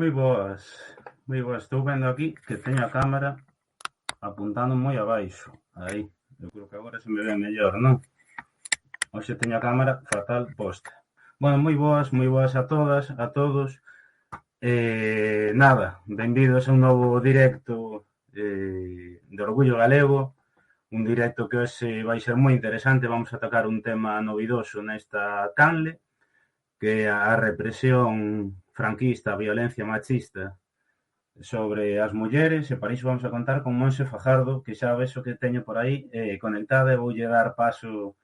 Moi boas, moi boas. Estou vendo aquí que teño a cámara apuntando moi abaixo. Aí, eu creo que agora se me ve mellor, non? Hoxe teño a cámara fatal posta. Bueno, moi boas a todas, a todos. Nada, benvidos a un novo directo de Orgullo Galego. Un directo que hoxe vai ser moi interesante. Vamos a atacar un tema novidoso nesta canle, que é a represión franquista, a violencia machista sobre as mulleres, e para iso vamos a contar con Monse Fajardo, que xa ves o que teño por aí conectada, e voulle dar paso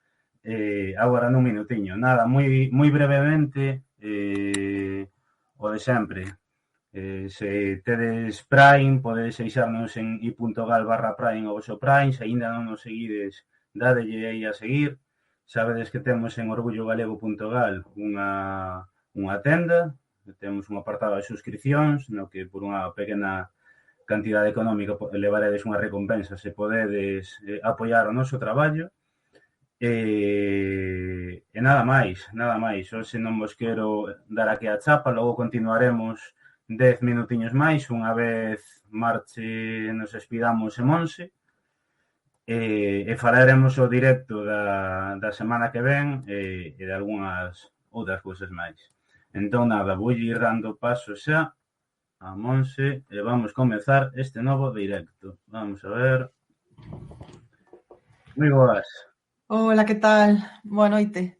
agora nun minutiño. Nada, moi brevemente, o de sempre. Se tedes Prime, podedes deixarnos en i.gal/Prime o vosso Prime. Se aínda non nos seguides, dadelle aí a seguir. Sabedes que temos en orgullogallego.gal unha tenda, temos un apartado de suscripcións, no que por unha pequena cantidade económica levaredes unha recompensa se podedes apoiar o noso traballo. E nada máis. Hoxe non vos quero dar aquí a chapa, logo continuaremos 10 minutiños máis, unha vez marche, nos despidamos en Monse, e falaremos o directo da semana que ven e de algunhas outras cousas máis. Entón, nada, vou ir dando paso xa a Monse e vamos comezar este novo directo. Vamos a ver. Moi boas. Hola, que tal? Boa noite.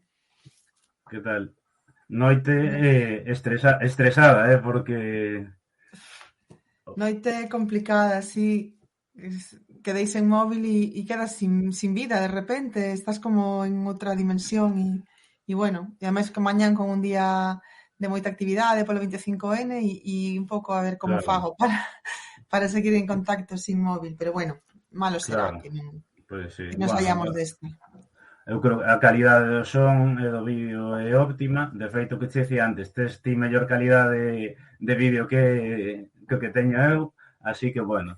Que tal? Noite estresada, porque... Noite complicada, sí. Quedei sen móvil e quedas sin vida de repente. Estás como en outra dimensión e bueno, e ademais que mañán con un día de moita actividade polo 25N e un pouco a ver como Claro. fago para seguir en contacto sin móvil. Pero bueno, malo será Claro. que non, Pois sí. que nos saíamos desta. Eu creo que a calidade do son e do vídeo é óptima. De feito, que che dicía antes, tes ti mellor calidade de vídeo que teño eu. Así que, bueno,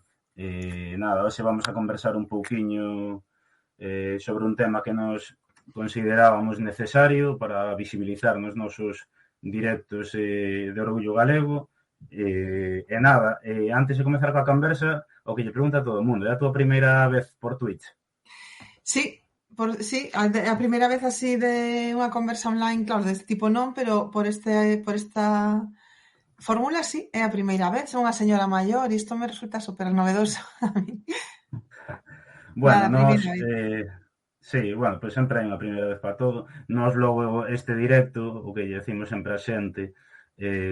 nada, hoxe vamos a conversar un pouquiño sobre un tema que nos considerábamos necesario para visibilizar nos nosos directos de Orgullo Galego. E nada, antes de comezar coa conversa, o que lle pregunta a todo o mundo, é a túa primeira vez por Twitch? Sí, a primeira vez así de unha conversa online, claro, deste tipo non, pero por esta fórmula sí, é a primeira vez. Son unha señora maior e isto me resulta super novedoso a mí. Bueno, Nada, sí, bueno, pois sempre hai unha primeira vez para todo. Nós logo este directo, o que lle decimos sempre a xente,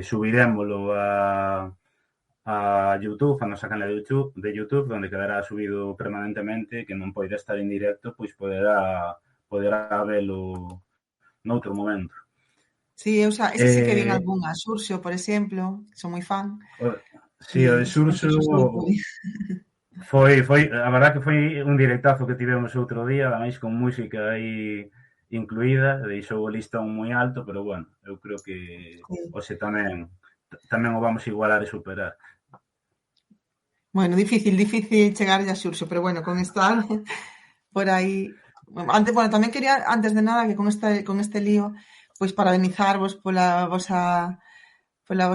subirémolo a YouTube, a nosa canal de YouTube, donde quedará subido permanentemente, que non poida estar en directo, pois poderá velo noutro momento. Sí, eu xa, ese sí que vin algunha, Xurxo, por exemplo, son moi fan. Sí, o de Xurxo foi, a verdad que foi un directazo que tivemos outro día, ademais con música aí incluída, deixou o listón moi alto, pero bueno, eu creo que hoxe tamén o vamos igualar e superar. Bueno, difícil chegar a Xurxo, pero bueno, con estar por aí... Antes, bueno, tamén quería, antes de nada, que con este lío, pois parabenizarvos pola vosa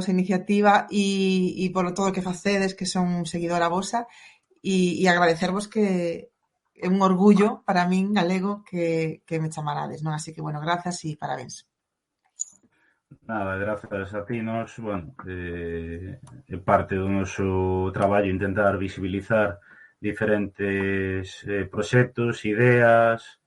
iniciativa e polo todo que facedes, que son seguidora vosa, e agradecervos que é un orgullo para min galego que me chamarades, non? Así que, bueno, grazas e parabéns. Nada, grazas a ti. Nos, bueno, é parte do noso traballo intentar visibilizar diferentes proxectos, ideas,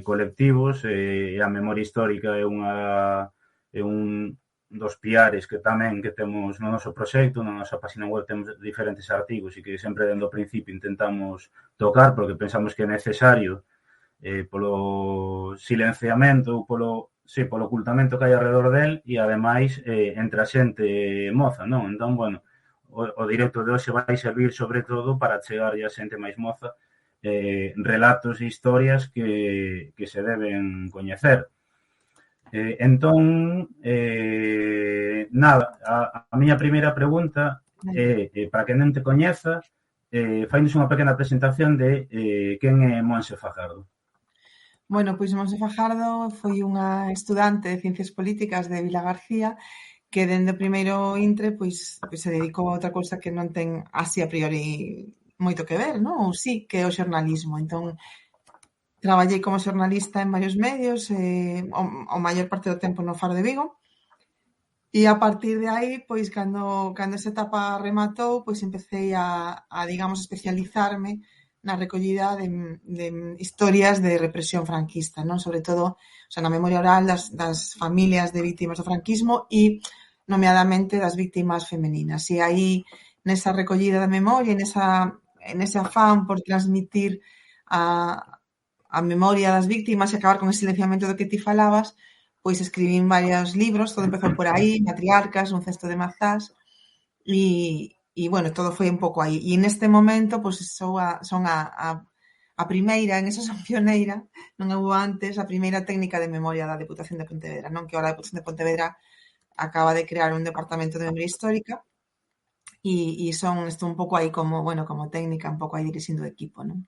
colectivos, e a memoria histórica é un dos piares que tamén que temos no noso proxecto. Na nosa página web temos diferentes artigos e que sempre dende o principio intentamos tocar porque pensamos que é necesario polo silenciamento ou polo ocultamento que hai alrededor del e, ademais, entre a xente moza, non? Entón, bueno, o directo de hoxe vai servir sobre todo para chegar a xente máis moza relatos e historias que se deben coñecer. Entón, nada, a miña primeira pregunta é, para que non te coñeza, fainos unha pequena presentación de quen é Monse Fajardo. Bueno, pois Monse Fajardo foi unha estudante de Ciencias Políticas de Vilagarcía que dende o primeiro intre pois se dedicou a outra cousa que non ten así a priori moito que ver, non? Ou sí, que é o xornalismo. Entón, traballei como xornalista en varios medios, o maior parte do tempo no Faro de Vigo, e a partir de aí, pois, cando esa etapa rematou, pois empecei a digamos, especializarme na recollida de historias de represión franquista, non? Sobre todo, o sea, na memoria oral das familias de vítimas do franquismo e, nomeadamente, das vítimas femeninas. E aí, nesa recollida da memoria, nese afán por transmitir a memoria das vítimas e acabar con ese silenciamento do que ti falabas, pois escribín varios libros, todo empezou por aí, Matriarcas, Un cesto de mazás, bueno, todo foi un pouco aí. E neste momento, pois son a primeira, en eso son pioneira, non houbo antes, a primeira técnica de memoria da Deputación de Pontevedra, non? Que ahora a Deputación de Pontevedra acaba de crear un departamento de memoria histórica e estou un pouco aí como, bueno, como técnica, un pouco aí dirixindo o equipo, non?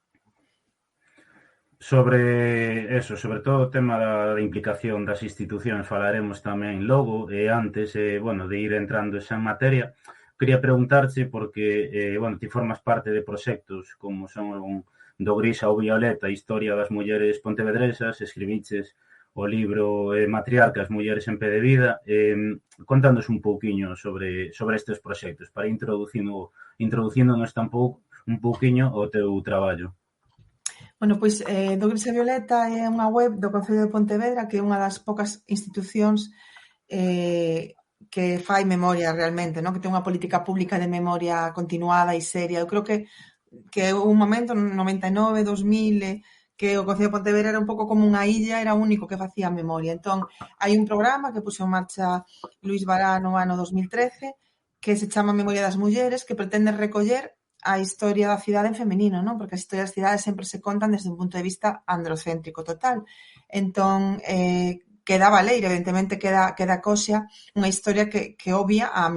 Sobre eso, sobre todo o tema da implicación das institucións falaremos tamén logo, e antes, bueno, de ir entrando xa en materia, quería preguntarche porque, bueno, ti formas parte de proxectos como son do Gris ao Violeta, Historia das mulleres pontevedresas, escribiches o libro Matriarcas, Mulleres en Pé de Vida. Contanos un pouquiño sobre estes proxectos para introducíndonos tampouco un pouquiño o teu traballo. Bueno, pois do Gris e Violeta é unha web do Concello de Pontevedra que é unha das poucas institucións que fai memoria realmente, non? Que ten unha política pública de memoria continuada e seria. Eu creo que un momento, 99, 2000, que o Concello de Pontevedra era un pouco como unha illa, era o único que facía memoria. Entón, hai un programa que puxo en marcha Luís Bará no ano 2013 que se chama Memoria das Mulleres, que pretende recoller a historia da cidade en feminino, non? Porque as historias das cidades sempre se contan desde un punto de vista androcéntrico total. Entón, queda valer, evidentemente queda coxa unha historia que obvia a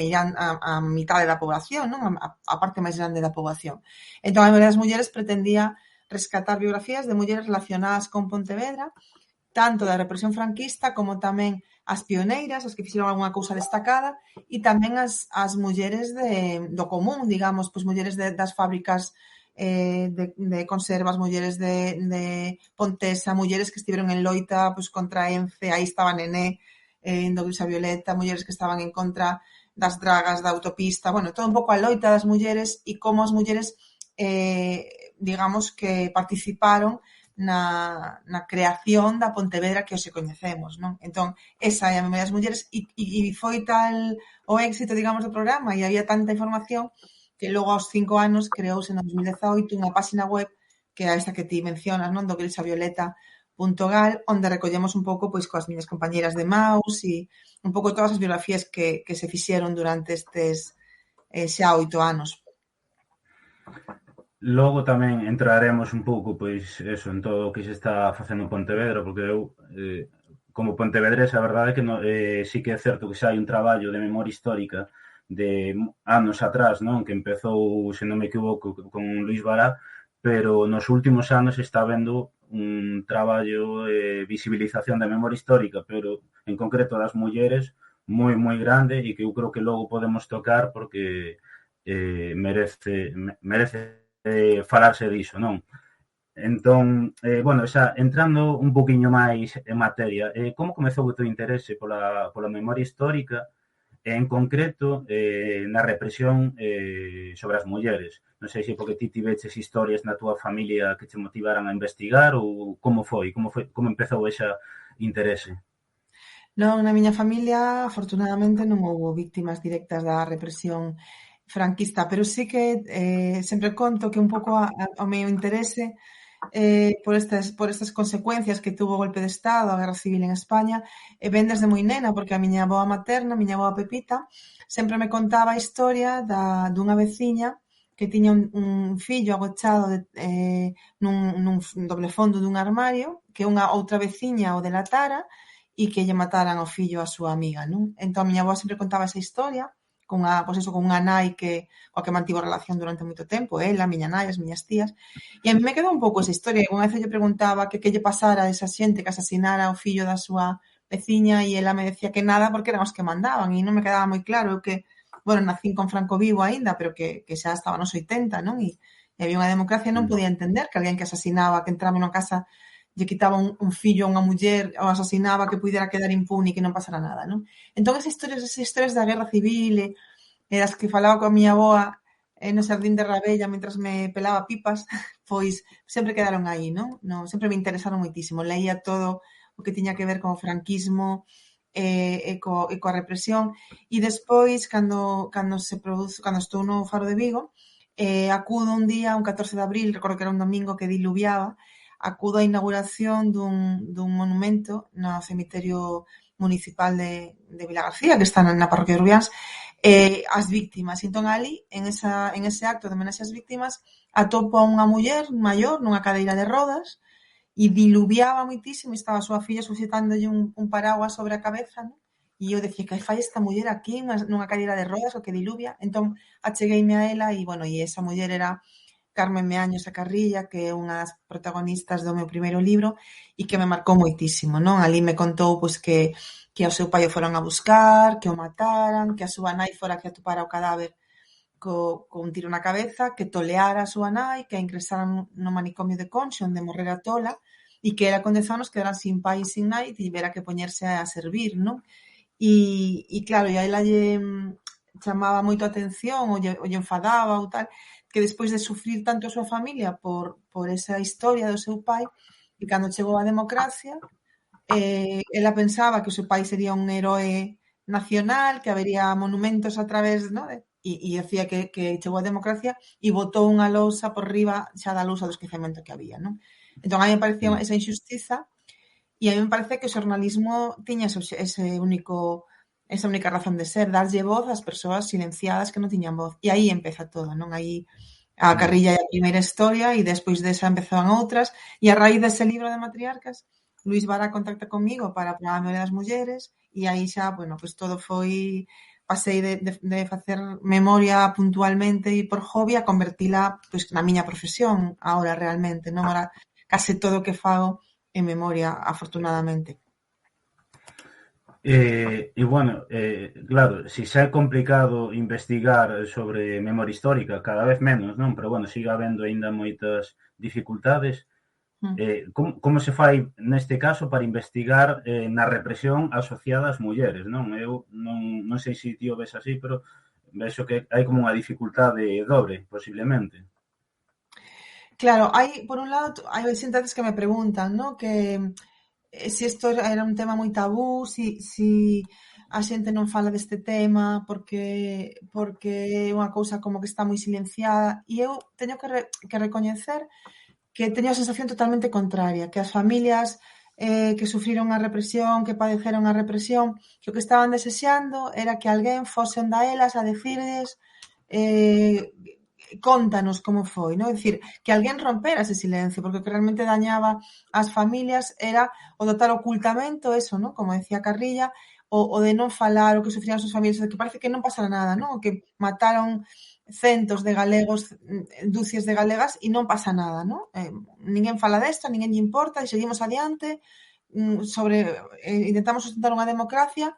mitade da poboación, non? A parte máis grande da poboación. Entón, a Memoria das Mulleres pretendía rescatar biografías de mulleres relacionadas con Pontevedra, tanto da represión franquista como tamén as pioneiras, as que fixeron algunha cousa destacada, e tamén as mulleres do común, digamos, pois mulleres das fábricas de conservas, mulleres de Pontesa, mulleres que estiveron en loita pois contra Ence, aí estaba Nené, en do Gris a Violeta, mulleres que estaban en contra das dragas da autopista, bueno, todo un pouco a loita das mulleres e como as mulleres, digamos, que participaron na creación da Pontevedra que hoxe coñecemos, non? Entón, esa é a memoria das mulleres e foi tal o éxito, digamos, do programa e había tanta información que logo aos 5 anos creouse en 2018 unha páxina web que é esta que ti mencionas, non? Do grisavioleta.gal, onde recollemos un pouco pois coas miñas compañeras de Maus e un pouco todas as biografías que se fixeron durante estes xa 8 anos. Logo tamén entraremos un pouco, pois, eso, en todo o que se está facendo en Pontevedra, porque eu, como pontevedresa, a verdade é que sí que é certo que xa hai un traballo de memoria histórica de anos atrás, non? Que empezou, se non me equivoco, con Luís Bará, pero nos últimos anos está vendo un traballo de visibilización da memoria histórica, pero en concreto das mulleres, moi, moi grande e que eu creo que logo podemos tocar porque merece falarse diso, non? Entón, bueno, xa entrando un poquinho máis en materia, como comezou o teu interese pola memoria histórica, en concreto na represión sobre as mulleres? Non sei se porque ti tiveches historias na túa familia que te motivaran a investigar ou como empezou ese interese? Non, na miña familia, afortunadamente, non houbo víctimas directas da represión franquista, pero sí que sempre conto que un pouco o meu interese por estas consecuencias que tuvo o golpe de Estado, a Guerra Civil en España, ven desde moi nena, porque a miña avoa materna, a miña avoa Pepita, sempre me contaba a historia dunha veciña que tiña un fillo agochado nun doble fondo dun armario, que unha outra veciña o delatara e que lle mataran ao fillo a súa amiga, non? Entón, a miña avoa sempre contaba esa historia, con unha nai coa que mantivo relación durante moito tempo, ela, a miña nai, as miñas tías, e a mí me quedou un pouco esa historia. Unha vez lle preguntaba que lle pasara a esa xente que asasinara o fillo da súa veciña e ela me decía que nada porque eran os que mandaban e non me quedaba moi claro que, bueno, nacín con Franco vivo aínda, pero que xa estaba nos 80, non? E había unha democracia, non podía entender que alguén que asasinaba, que entraba nunha casa, lle quitaba un fillo a unha muller ou asasinaba, que puidera quedar impune e que non pasara nada, non? Entón, esas historias da guerra civil e das que falaba coa miña avoa no xardín de Rabella mentras me pelaba pipas, pois sempre quedaron aí, non? Sempre me interesaron moitísimo. Leía todo o que tiña que ver co franquismo e coa represión. E despois, cando estou no Faro de Vigo, acudo un día, un 14 de abril, recordo que era un domingo que diluviaba, acudo á inauguración dun monumento no cemiterio municipal de Vilagarcía, que está na parroquia de Rubiáns, as víctimas. Entón, ali, en ese acto de homenaxe ás víctimas, atopo a unha muller maior nunha cadeira de rodas e diluviaba moitísimo e estaba a súa filla sujetándolle un paraguas sobre a cabeza, non? E eu decía, que fai esta muller aquí nunha cadeira de rodas o que diluvia? Entón, achegueime a ela e, bueno, e esa muller era Carmen Meaños a Carrilla, que é unha das protagonistas do meu primeiro libro e que me marcou moitísimo, non? Ali me contou, pois, que ao seu pai o foran a buscar, que o mataran, que a súa nai fora que atopara o cadáver con un tiro na cabeza, que toleara a súa nai, que a ingresaran no manicomio de Conxo, onde morrera tola, e que ela con 10 anos quedara sin pai e sin nai e tivera que poñerse a servir, non? E claro, e a ela lle chamaba moito a atención, ou lle enfadaba ou tal, que despois de sufrir tanto a súa familia por esa historia do seu pai, e cando chegou a democracia, ela pensaba que o seu pai sería un heroe nacional, que habería monumentos a través, non? E decía que chegou a democracia e botou unha lousa por riba xa da lousa do esquecemento que había, non? Entón, a mí me parecía esa injustiza e a mí me parece que o xornalismo tiña esa única razón de ser, darlle voz ás persoas silenciadas que non tiñan voz. E aí empeza todo, non? Aí a Carrilla é a primeira historia e despois desa empezaban outras e a raíz dese libro de matriarcas, Luís Vara contacta comigo para a memoria das mulleres e aí xa, bueno, pois todo foi... Pasei de facer memoria puntualmente e por hobby a convertila pois, na miña profesión, ahora realmente, non? Ahora case todo o que fago en memoria, afortunadamente. Bueno, claro, si xa é complicado investigar sobre memoria histórica, cada vez menos, non? Pero, bueno, sigue habendo aínda moitas dificultades. Como se fai neste caso para investigar na represión asociada ás mulleres, non? Eu non sei se ti o ves así, pero vexo que hai como unha dificultade dobre, posiblemente. Claro, por un lado, hai xentes que me preguntan, ¿no? Que se isto era un tema moi tabú, si a xente non fala deste tema porque é unha cousa como que está moi silenciada e eu teño que recoñecer que teño a sensación totalmente contraria, que as familias que sufriron a represión, que padeceron a represión, que o que estaban desexando era que alguén fose onda elas a decirles contanos como foi, non? É dicir, que alguén rompera ese silencio, porque o que realmente dañaba as familias era o total ocultamento, eso, non? Como decía Carrilla, o de non falar o que sufrían as súas familias, o de que parece que non pasara nada, non? O que mataron centos de galegos, dúcias de galegas e non pasa nada, non? Ninguén fala desto, ninguén lle importa e seguimos adiante intentamos sustentar unha democracia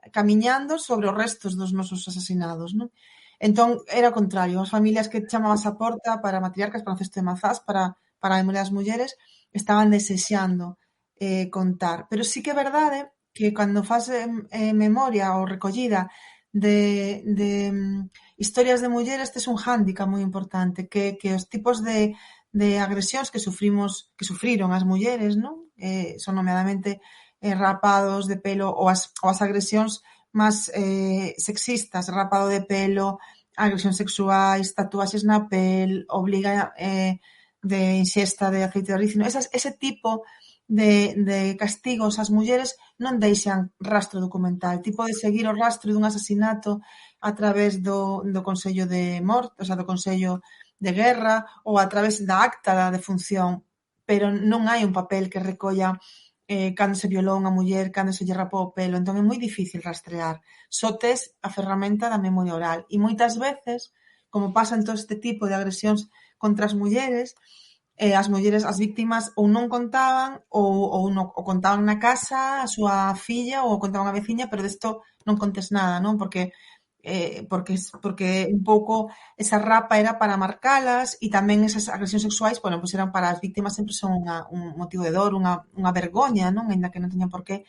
camiñando sobre os restos dos nosos asasinados, non? Entón, era o contrario, as familias que chamabas a porta para matriarcas, para o cesto de mazás, para a memoria das mulleres, estaban desexando contar. Pero sí que é verdade que cando faz memoria ou recollida de historias de mulleres, tes un hándicap moi importante, que os tipos de agresións que sufriron as mulleres, non? Son nomeadamente rapados de pelo ou as agresións máis sexistas, rapado de pelo, agresións sexuais, tatuaxes na pel, obliga de inxesta de aceite de rícino, ese tipo de castigos ás mulleres non deixan rastro documental. Ti podes seguir o rastro dun asasinato a través do Consello de Morte, o sea, do Consello de Guerra ou a través da acta da defunción, pero non hai un papel que recolla cando se violou unha muller, cando se lle rapou o pelo, entón é moi difícil rastrear. Só tes a ferramenta da memoria oral. E moitas veces, como pasa en todo este tipo de agresións contra as mulleres, as mulleres, as víctimas ou non contaban ou contaban na casa a súa filla ou contaban a veciña, pero desto non contes nada, non? Porque un pouco esa rapa era para marcalas e tamén esas agresións sexuais, bueno, pois eran para as víctimas sempre son un motivo de dor, unha vergoña, non? Aínda que non teñan por qué.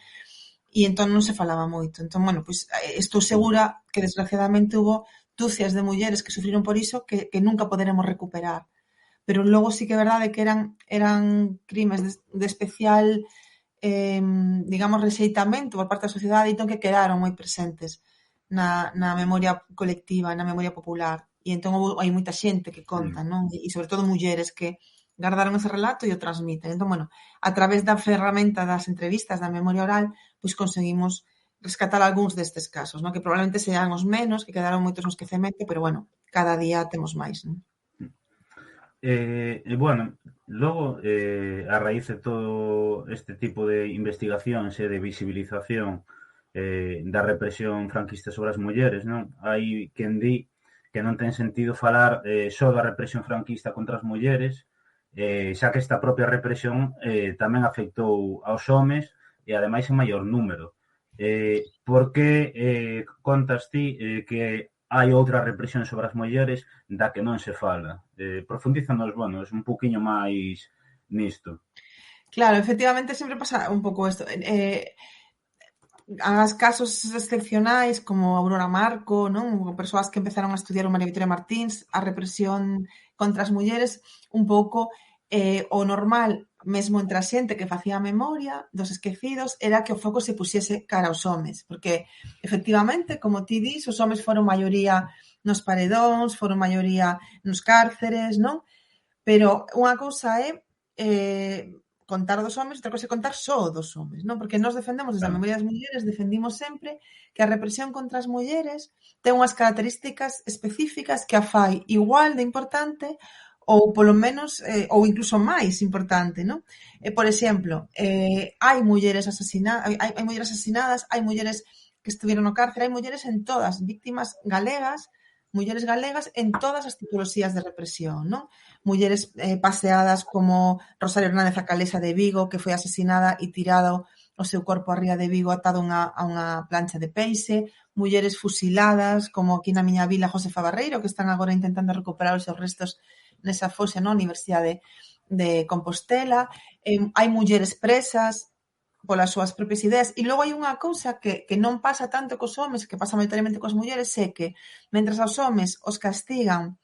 E entón non se falaba moito. Entón, bueno, pois estou segura que desgraciadamente hubo dúcias de mulleres que sufriron por iso que nunca poderemos recuperar. Pero logo sí que é verdade que eran crimes de especial, digamos, rexeitamento por parte da sociedade, entón que quedaron moi presentes na memoria colectiva, na memoria popular. E entón hai moita xente que conta, non? E sobre todo mulleres que gardaron ese relato e o transmiten. Entón, bueno, a través da ferramenta das entrevistas, da memoria oral, pois conseguimos rescatar algúns destes casos, non? Que probablemente sean os menos, que quedaron moitos no esquecemento, pero, bueno, cada día temos máis, non? Bueno, logo, a raíz de todo este tipo de investigacións e de visibilización da represión franquista sobre as mulleres, non? Hai quen di que non ten sentido falar só da represión franquista contra as mulleres, xa que esta propia represión tamén afectou aos homes e ademais en maior número. Por que contas ti que hai outra represión sobre as mulleres da que non se fala? Profundízanos, bueno, un pouquiño máis nisto. Claro, efectivamente sempre pasa un pouco isto. As casos excepcionais como Aurora Marco, non? Persoas que empezaron a estudiar o María Victoria Martins, a represión contra as mulleres, un pouco o normal, mesmo entre a xente que facía memoria dos esquecidos, era que o foco se puxese cara aos homes, porque, efectivamente, como ti dis, os homes foron maioría nos paredóns, foron maioría nos cárceres, non? Pero unha cousa é contar dos homes, outra cousa é contar só dos homes, non? Porque nós defendemos desde a memoria das mulleres, defendimos sempre que a represión contra as mulleres ten unhas características específicas que a fai igual de importante ou polo menos, ou incluso máis importante, non? Por exemplo, hai mulleres asasinadas, hai mulleres que estiveron no cárcere, hai mulleres en todas, víctimas galegas, mulleres galegas en todas as tipoloxías de represión, non? Mulleres paseadas como Rosario Hernández a Calesa de Vigo, que foi asesinada e tirado o seu corpo a ría de Vigo atado a unha plancha de peixe, mulleres fusiladas, como aquí na miña vila Josefa Barreiro, que están agora intentando recuperar os seus restos nesa foxa na Universidade de Compostela, hai mulleres presas polas súas propias ideas, e logo hai unha cousa que non pasa tanto cos homes, que pasa maioritariamente coas mulleres, é que, mentras aos homes os castigan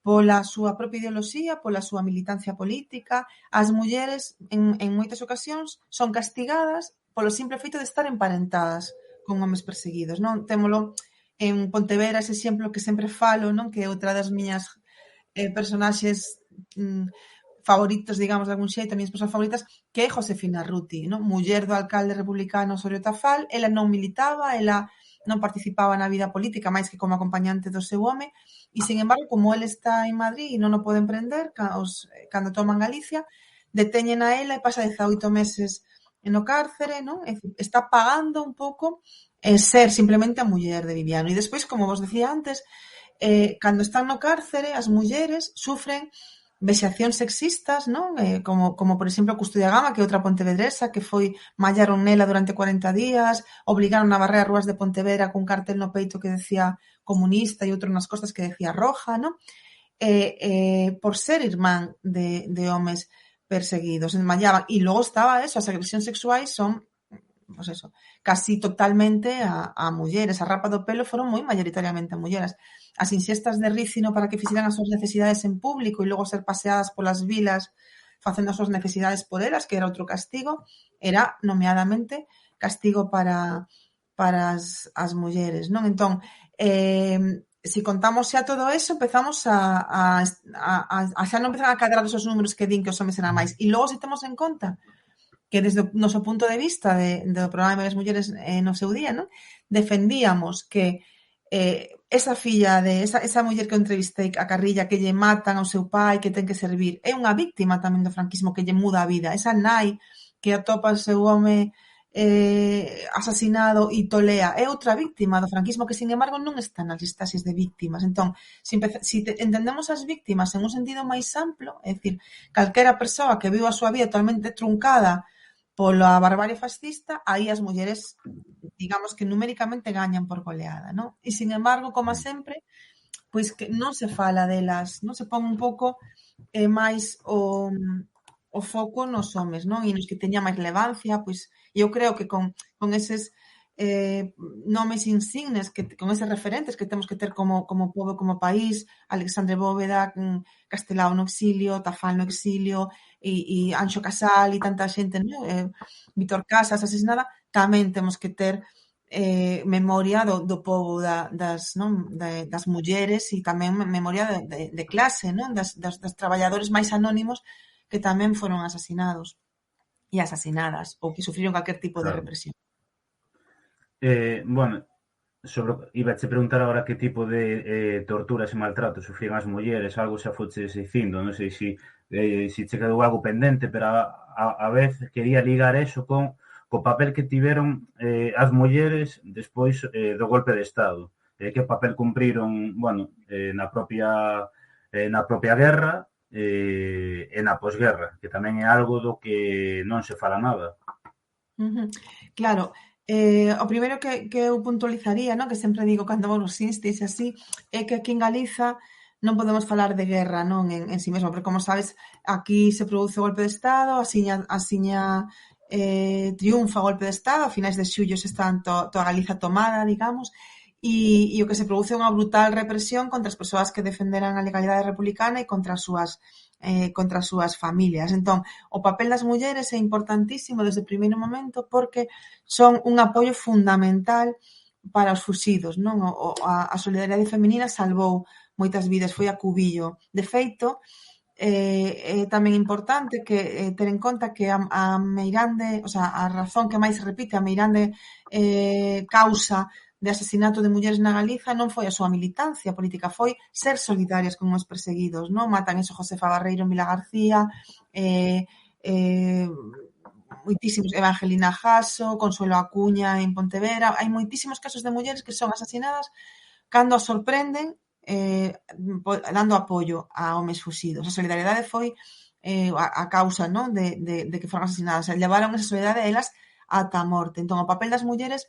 pola súa propia ideoloxía, pola súa militancia política, as mulleres, en moitas ocasións, son castigadas polo simple feito de estar emparentadas con homes perseguidos, non? Témolo en Pontevedra, ese exemplo que sempre falo, non? Que é outra das miñas personaxes favoritos, digamos, de algún xeito, as miñas persoas favoritas, que é Josefina Ruti, non? Muller do alcalde republicano Osorio Tafall, ela non militaba, ela non participaba na vida política máis que como acompañante do seu home, e, sin embargo, como ele está en Madrid e non o poden prender cando toman Galicia, deteñen a ela e pasa 18 meses no cárcere, non? Está pagando un pouco ser simplemente a muller de Viviano. E despois, como vos decía antes, cando están no cárcere, as mulleres sufren vexacións sexistas, non? Como por exemplo, a Custodia Gama, que é outra pontevedresa, que foi mallaron nela durante 40 días, obrigaron a barrer as rúas de Pontevedra cun cartel no peito que decía comunista e outro nas costas que decía roja, non? Por ser irmán de homes perseguidos, mallaban. E logo estaba eso, as agresións sexuais son pues eso, casi totalmente a mulleres. A rapa do pelo foron moi maioritariamente a mulleres. As inxestas de rícino para que fixeran as súas necesidades en público e logo ser paseadas polas vilas facendo as súas necesidades por elas, que era outro castigo, era nomeadamente castigo para as mulleres, non? Entón, se contamos xa todo eso, empezamos a xa non empezan a cadrar esos números que din que os homes eran máis. E logo, se temos en conta que desde o noso punto de vista do programa das mulleres no seu día, non? Defendíamos que esa filla esa muller que eu entrevistei, a Carrilla, que lle matan ao seu pai, que ten que servir, é unha víctima tamén do franquismo que lle muda a vida. Esa nai que atopa o seu home asasinado e tolea é outra víctima do franquismo que, sin embargo, non está nas listaxes de víctimas. Entón, se entendemos as víctimas en un sentido máis amplo, é dicir, calquera persoa que viu a súa vida totalmente truncada pola barbarie fascista, aí as mulleres, digamos que numéricamente gañan por goleada, non? E, sin embargo, como sempre, pois que non se fala delas, non se pon un pouco máis o foco nos homes, non? E nos que teña máis relevancia, pois eu creo que con eses nomes insignes, con eses referentes que temos que ter como pobo, como país, Alexandre Bóveda, Castelao no exilio, Tafal no exilio, e Anxo Casal e tanta xente, non? Víctor Casas asesinada, tamén temos que ter memoria do pobo das mulleres e tamén memoria de clase, non? Das traballadores máis anónimos que tamén foron asasinados e asasinadas ou que sufriron calquer tipo de Claro. represión. Bueno, ibache preguntar agora que tipo de torturas e maltratos sufrían as mulleres, algo xa foches dicindo, non sei se che quedou algo pendente, pero a vez quería ligar eso co papel que tiveron as mulleres despois do golpe de Estado. Que papel cumpriron, bueno, na propia guerra e na posguerra, que tamén é algo do que non se fala nada. Claro, o primeiro que eu puntualizaría, non, que sempre digo cando vou nos instis e así, é que aquí en Galiza non podemos falar de guerra, non, en si mesmo, porque como sabes, aquí se produce o golpe de Estado, asiña triunfa o golpe de Estado, a finais de xullo se está toda Galiza tomada, digamos, e o que se produce é unha brutal represión contra as persoas que defenderan a legalidade republicana e contra as súas familias. Entón, o papel das mulleres é importantísimo desde o primeiro momento porque son un apoio fundamental para os fuxidos, non? A solidariedade feminina salvou moitas vidas, foi a cubillo. De feito, é tamén importante que ter en conta que a meirande, o sea, a razón que máis se repite, a meirande causa de asasinato de mulleres na Galiza non foi a súa militancia política, foi ser solidarias con os perseguidos, non? Matan eso Josefa Barreiro en Vilagarcía, moitísimos, Evangelina Jasso, Consuelo Acuña en Pontevedra, hai moitísimos casos de mulleres que son asasinadas cando as sorprenden dando apoio a homes fuxidos. A solidariedade foi a causa, non? De que foron asasinadas. Levaron esa solidariedade elas ata a morte. Entón, o papel das mulleres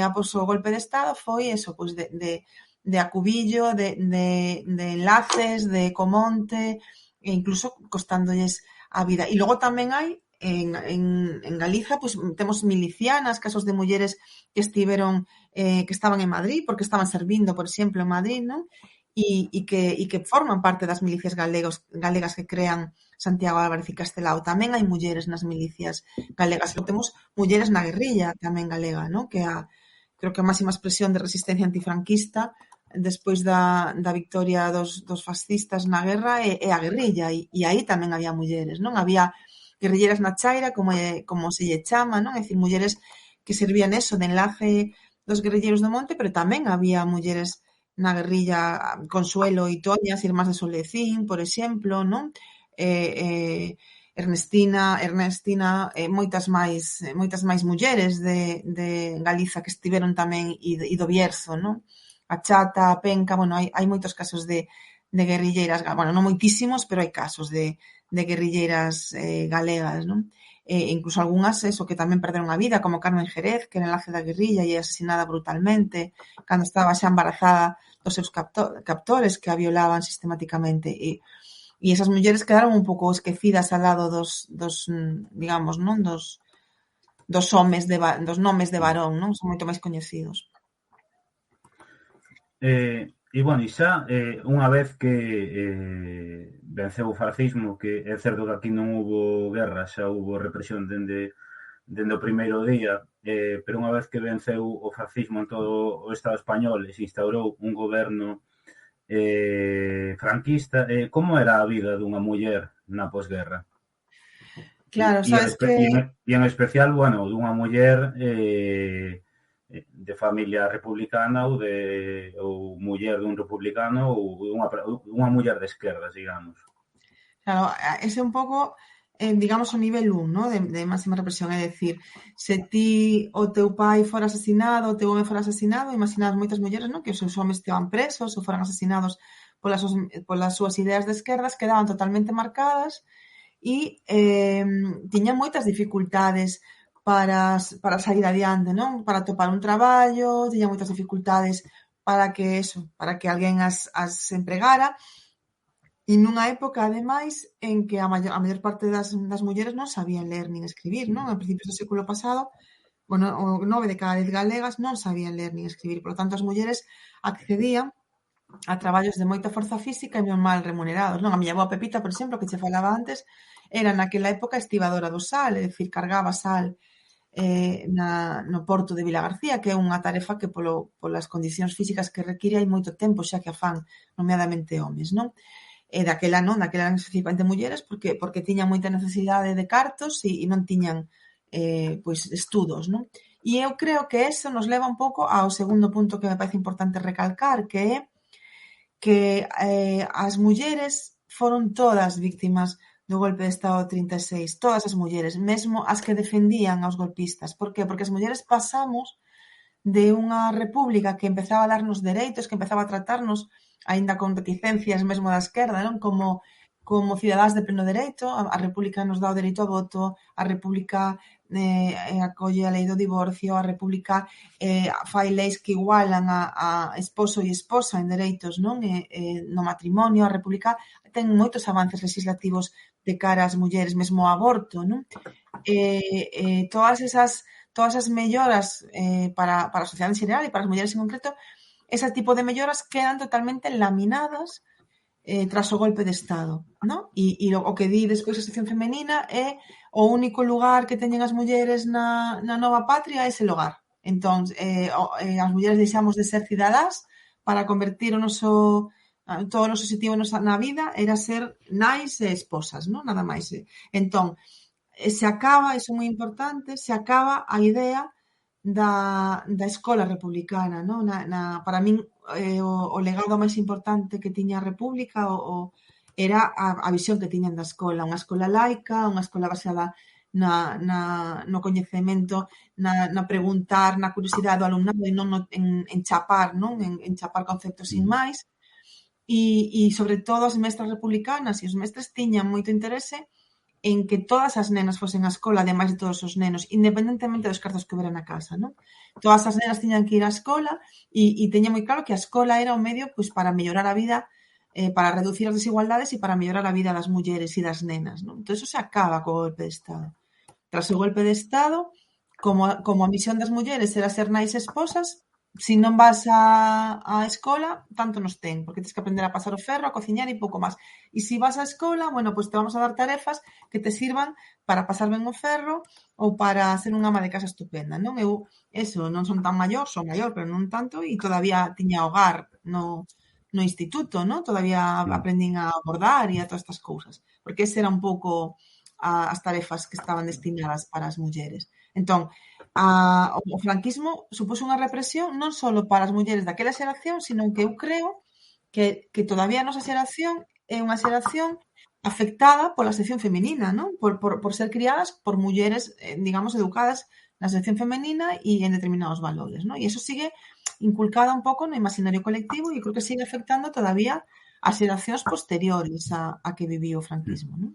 após o golpe de Estado foi eso, pois de acubillo, de enlaces, de comonte, e incluso costándolles a vida. E logo tamén hai en Galiza, pois temos milicianas, casos de mulleres que estiveron que estaban en Madrid, porque estaban servindo, por exemplo, en Madrid, non? E que forman parte das milicias galegas que crean Santiago Álvarez e Castelao. Tamén hai mulleres nas milicias galegas. E temos mulleres na guerrilla tamén galega, non? Que creo que a máxima expresión de resistencia antifranquista despois da victoria dos fascistas na guerra é a guerrilla. E aí tamén había mulleres, non? Había guerrilleras na chaira, como se lle chama, non? É dicir, mulleres que servían eso de enlace dos guerrilleiros do monte, pero tamén había mulleres na guerrilla, Consuelo e Toña, as irmás de Solecín, por exemplo, non? Ernestina, moitas máis mulleres de Galiza que estiveron tamén e do Bierzo, non? A Chata, a Penca, bueno, hai moitos casos de guerrilleiras, bueno, non moitísimos, pero hai casos de guerrilleiras galegas, non? Incluso algunhas, eso, que tamén perderon a vida, como Carmen Jerez, que era enlace da guerrilla e asesinada brutalmente cando estaba xa embarazada dos seus captores que a violaban sistemáticamente. E esas mulleres quedaron un pouco esquecidas ao lado dos digamos, non? Dos nomes de varón, non? Son moito máis coñecidos. E, bueno, e xa, unha vez que venceu o fascismo, que é certo que aquí non hubo guerra, xa hubo represión dende o primeiro día, pero unha vez que venceu o fascismo en todo o Estado español e se instaurou un goberno franquista, como era a vida dunha muller na posguerra? Claro, sabes que E en especial, bueno, dunha muller de familia republicana ou muller dun republicano ou unha muller de esquerdas, digamos. Claro, ese un pouco digamos, o nivel 1, ¿no? de máxima represión. É dicir, se ti o teu pai fora asesinado, o teu home fora asesinado, imaginad moitas mulleres, non? Que os seus homes esteban presos ou foran asesinados polas súas ideas de esquerdas, quedaban totalmente marcadas e tiñan moitas dificultades para sair adiante, non? Para topar un traballo, tiñan moitas dificultades para que alguén as empregara. E nunha época, ademais, en que a maior parte das mulleres non sabían ler nin escribir, non? A principios do século pasado, bueno, o 9 de cada 10 galegas non sabían ler nin escribir. Por lo tanto, as mulleres accedían a traballos de moita forza física e non mal remunerados, non? A miña avó Pepita, por exemplo, que che falaba antes, era naquela época estibadora do sal, é dicir, cargaba sal no porto de Vilagarcía, que é unha tarefa que polas condicións físicas que require hai moito tempo xa que a fan, nomeadamente homes, non? E daquela non, daquela eran especificamente mulleres porque tiñan moita necesidade de cartos e non tiñan pois estudos, non? E eu creo que eso nos leva un pouco ao segundo punto que me parece importante recalcar, que é que as mulleres foron todas víctimas do golpe de Estado do 36, todas as mulleres, mesmo as que defendían aos golpistas. Por que? Porque as mulleres pasamos de unha república que empezaba a darnos dereitos, que empezaba a tratarnos, aínda con reticencias mesmo da esquerda, non? Como cidadás de pleno dereito, a república nos dá o dereito ao voto, a república acolle a lei do divorcio, a república fai leis que igualan a esposo e esposa en dereitos, non? No matrimonio, a república ten moitos avances legislativos de cara ás mulleres, mesmo ao aborto, non? Todas as melloras para a sociedade en xeral e para as mulleres en concreto, ese tipo de melloras quedan totalmente laminadas tras o golpe de Estado, non? E o que di despois a sección femenina é o único lugar que teñen as mulleres na nova patria é ese lugar. Entón, as mulleres deixamos de ser cidadás para convertir todo o noso objetivo na vida era ser nais e esposas, non? Nada máis. Entón, se acaba, iso é moi importante, se acaba a idea da escola republicana, non? Para min, o legado máis importante que tiña a República era a visión que tiñan da escola, unha escola laica, unha escola baseada no coñecemento, na preguntar, na curiosidade do alumnado e non en chapar, non? En chapar conceptos sin máis. E sobre todo as mestras republicanas e os mestres tiñan moito interese en que todas as nenas fosen á escola, ademais de todos os nenos, independentemente dos cartos que houbera na casa, non? Todas as nenas tiñan que ir á escola e teña moi claro que a escola era o medio pois para mellorar a vida, para reducir as desigualdades e para mellorar a vida das mulleres e das nenas, non? Entón, iso se acaba co golpe de Estado. Tras o golpe de Estado, como a misión das mulleres era ser nais e esposas, se non vas á escola, tanto nos ten, porque tens que aprender a pasar o ferro, a cociñar e pouco máis. E se vas á escola, bueno, pois te vamos a dar tarefas que te sirvan para pasar ben o ferro ou para ser unha ama de casa estupenda, non? Eu, non son tan maior, son maior, pero non tanto, e todavía tiña hogar no instituto, non? Todavía aprendín a bordar e a todas estas cousas, porque ese era un pouco as tarefas que estaban destinadas para as mulleres. Entón, o franquismo supuxo unha represión non só para as mulleres daquela xeración, sino que eu creo que todavía a nosa xeración é unha xeración afectada pola sección femenina, non? Por ser criadas por mulleres, digamos, educadas na sección femenina e en determinados valores, non? E iso sigue inculcada un pouco no imaginario colectivo e creo que sigue afectando todavía as xeracións posteriores a que viviu o franquismo, non?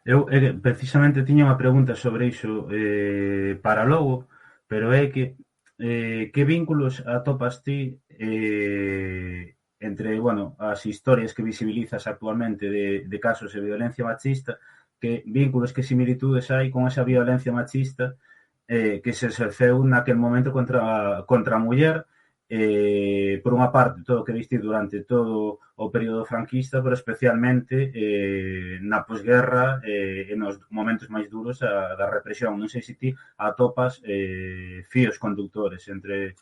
Eu precisamente tiña unha pregunta sobre iso para logo, pero é que vínculos atopas ti entre, bueno, as historias que visibilizas actualmente de casos de violencia machista, que vínculos, que similitudes hai con esa violencia machista que se exerceu naquel momento contra a muller, por unha parte, todo o que viste durante todo o período franquista, pero especialmente na posguerra e nos momentos máis duros da represión. Non sei se ti atopas fíos conductores entre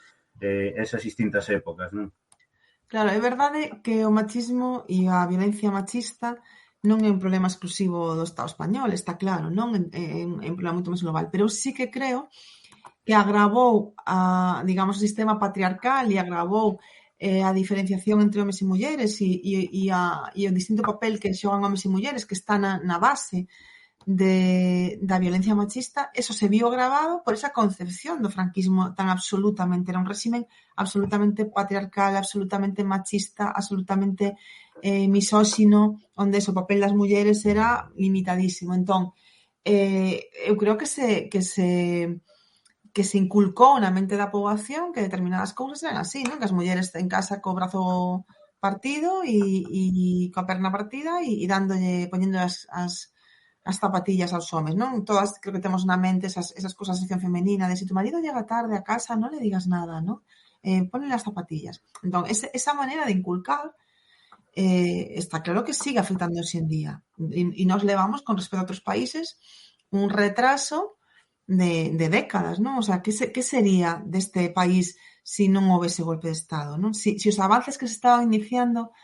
esas distintas épocas, non? Claro, é verdade que o machismo e a violencia machista non é un problema exclusivo do Estado español, está claro, non? É un problema moito máis global, pero eu sí que creo que agravou digamos, o sistema patriarcal e agravou a diferenciación entre homes e mulleres e o distinto papel que xogan homes e mulleres que está na base da violencia machista, eso se viu agravado por esa concepción do franquismo tan absolutamente, era un réximen absolutamente patriarcal, absolutamente machista, absolutamente misóxino, onde o papel das mulleres era limitadísimo. Entón, eu creo que se inculcou na mente da poboación que determinadas cousas eran así, non? Que as mulleres en casa co brazo partido e coa perna partida e poñendo as zapatillas aos homes, non? Todas creo que temos na mente esas cousas de sección femenina, de si tu marido llega tarde a casa, non le digas nada, non? Ponle as zapatillas. Entón, esa manera de inculcar está claro que sigue afectando hoxe en día. E nos levamos, con respecto a outros países, un retraso de décadas, non? O sea, que sería deste país se non houvese golpe de Estado, non? Se os avances que se estaban iniciando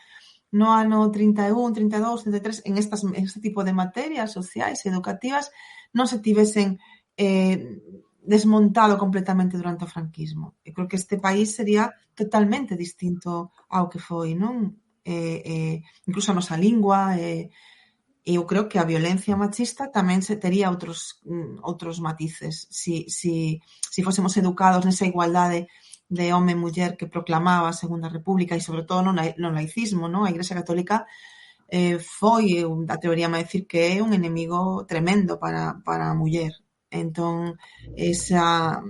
no ano 31, 32, 33, en este tipo de materias sociais e educativas, non se tivesen desmontado completamente durante o franquismo. Eu creo que este país sería totalmente distinto ao que foi, non? Incluso a nosa lingua, eu creo que a violencia machista tamén se tería outros matices se fósemos educados nesa igualdade de home e muller que proclamaba a Segunda República e sobre todo no laicismo, non? A Igrexa Católica foi, atreveríame a decir que é un enemigo tremendo para a muller. Entón, esa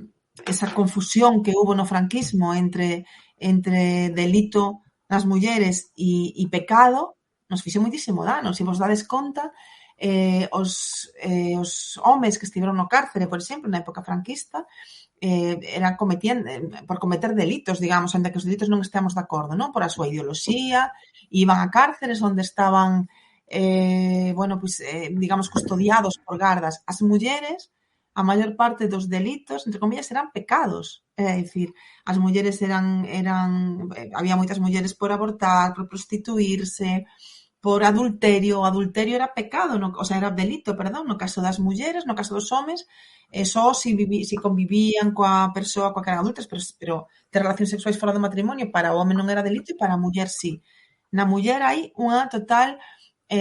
confusión que hubo no franquismo entre delito das mulleres e pecado nos fixo moitísimo dano. Se vos dades conta, os homes que estiveron no cárcere, por exemplo, na época franquista, eran por cometer delitos, digamos, onde que os delitos non estemos de acordo, non? Por a súa ideoloxía, iban a cárceres onde estaban, digamos, custodiados por gardas. As mulleres, a maior parte dos delitos, entre comillas, eran pecados. É dicir, as mulleres había moitas mulleres por abortar, por prostituirse, por adulterio. O adulterio era pecado, era delito, perdón, no caso das mulleres, no caso dos homes, só se convivían coa persoa coa que eran adultas, pero ter relacións sexuais fora do matrimonio para o home non era delito e para a muller sí. Na muller hai unha total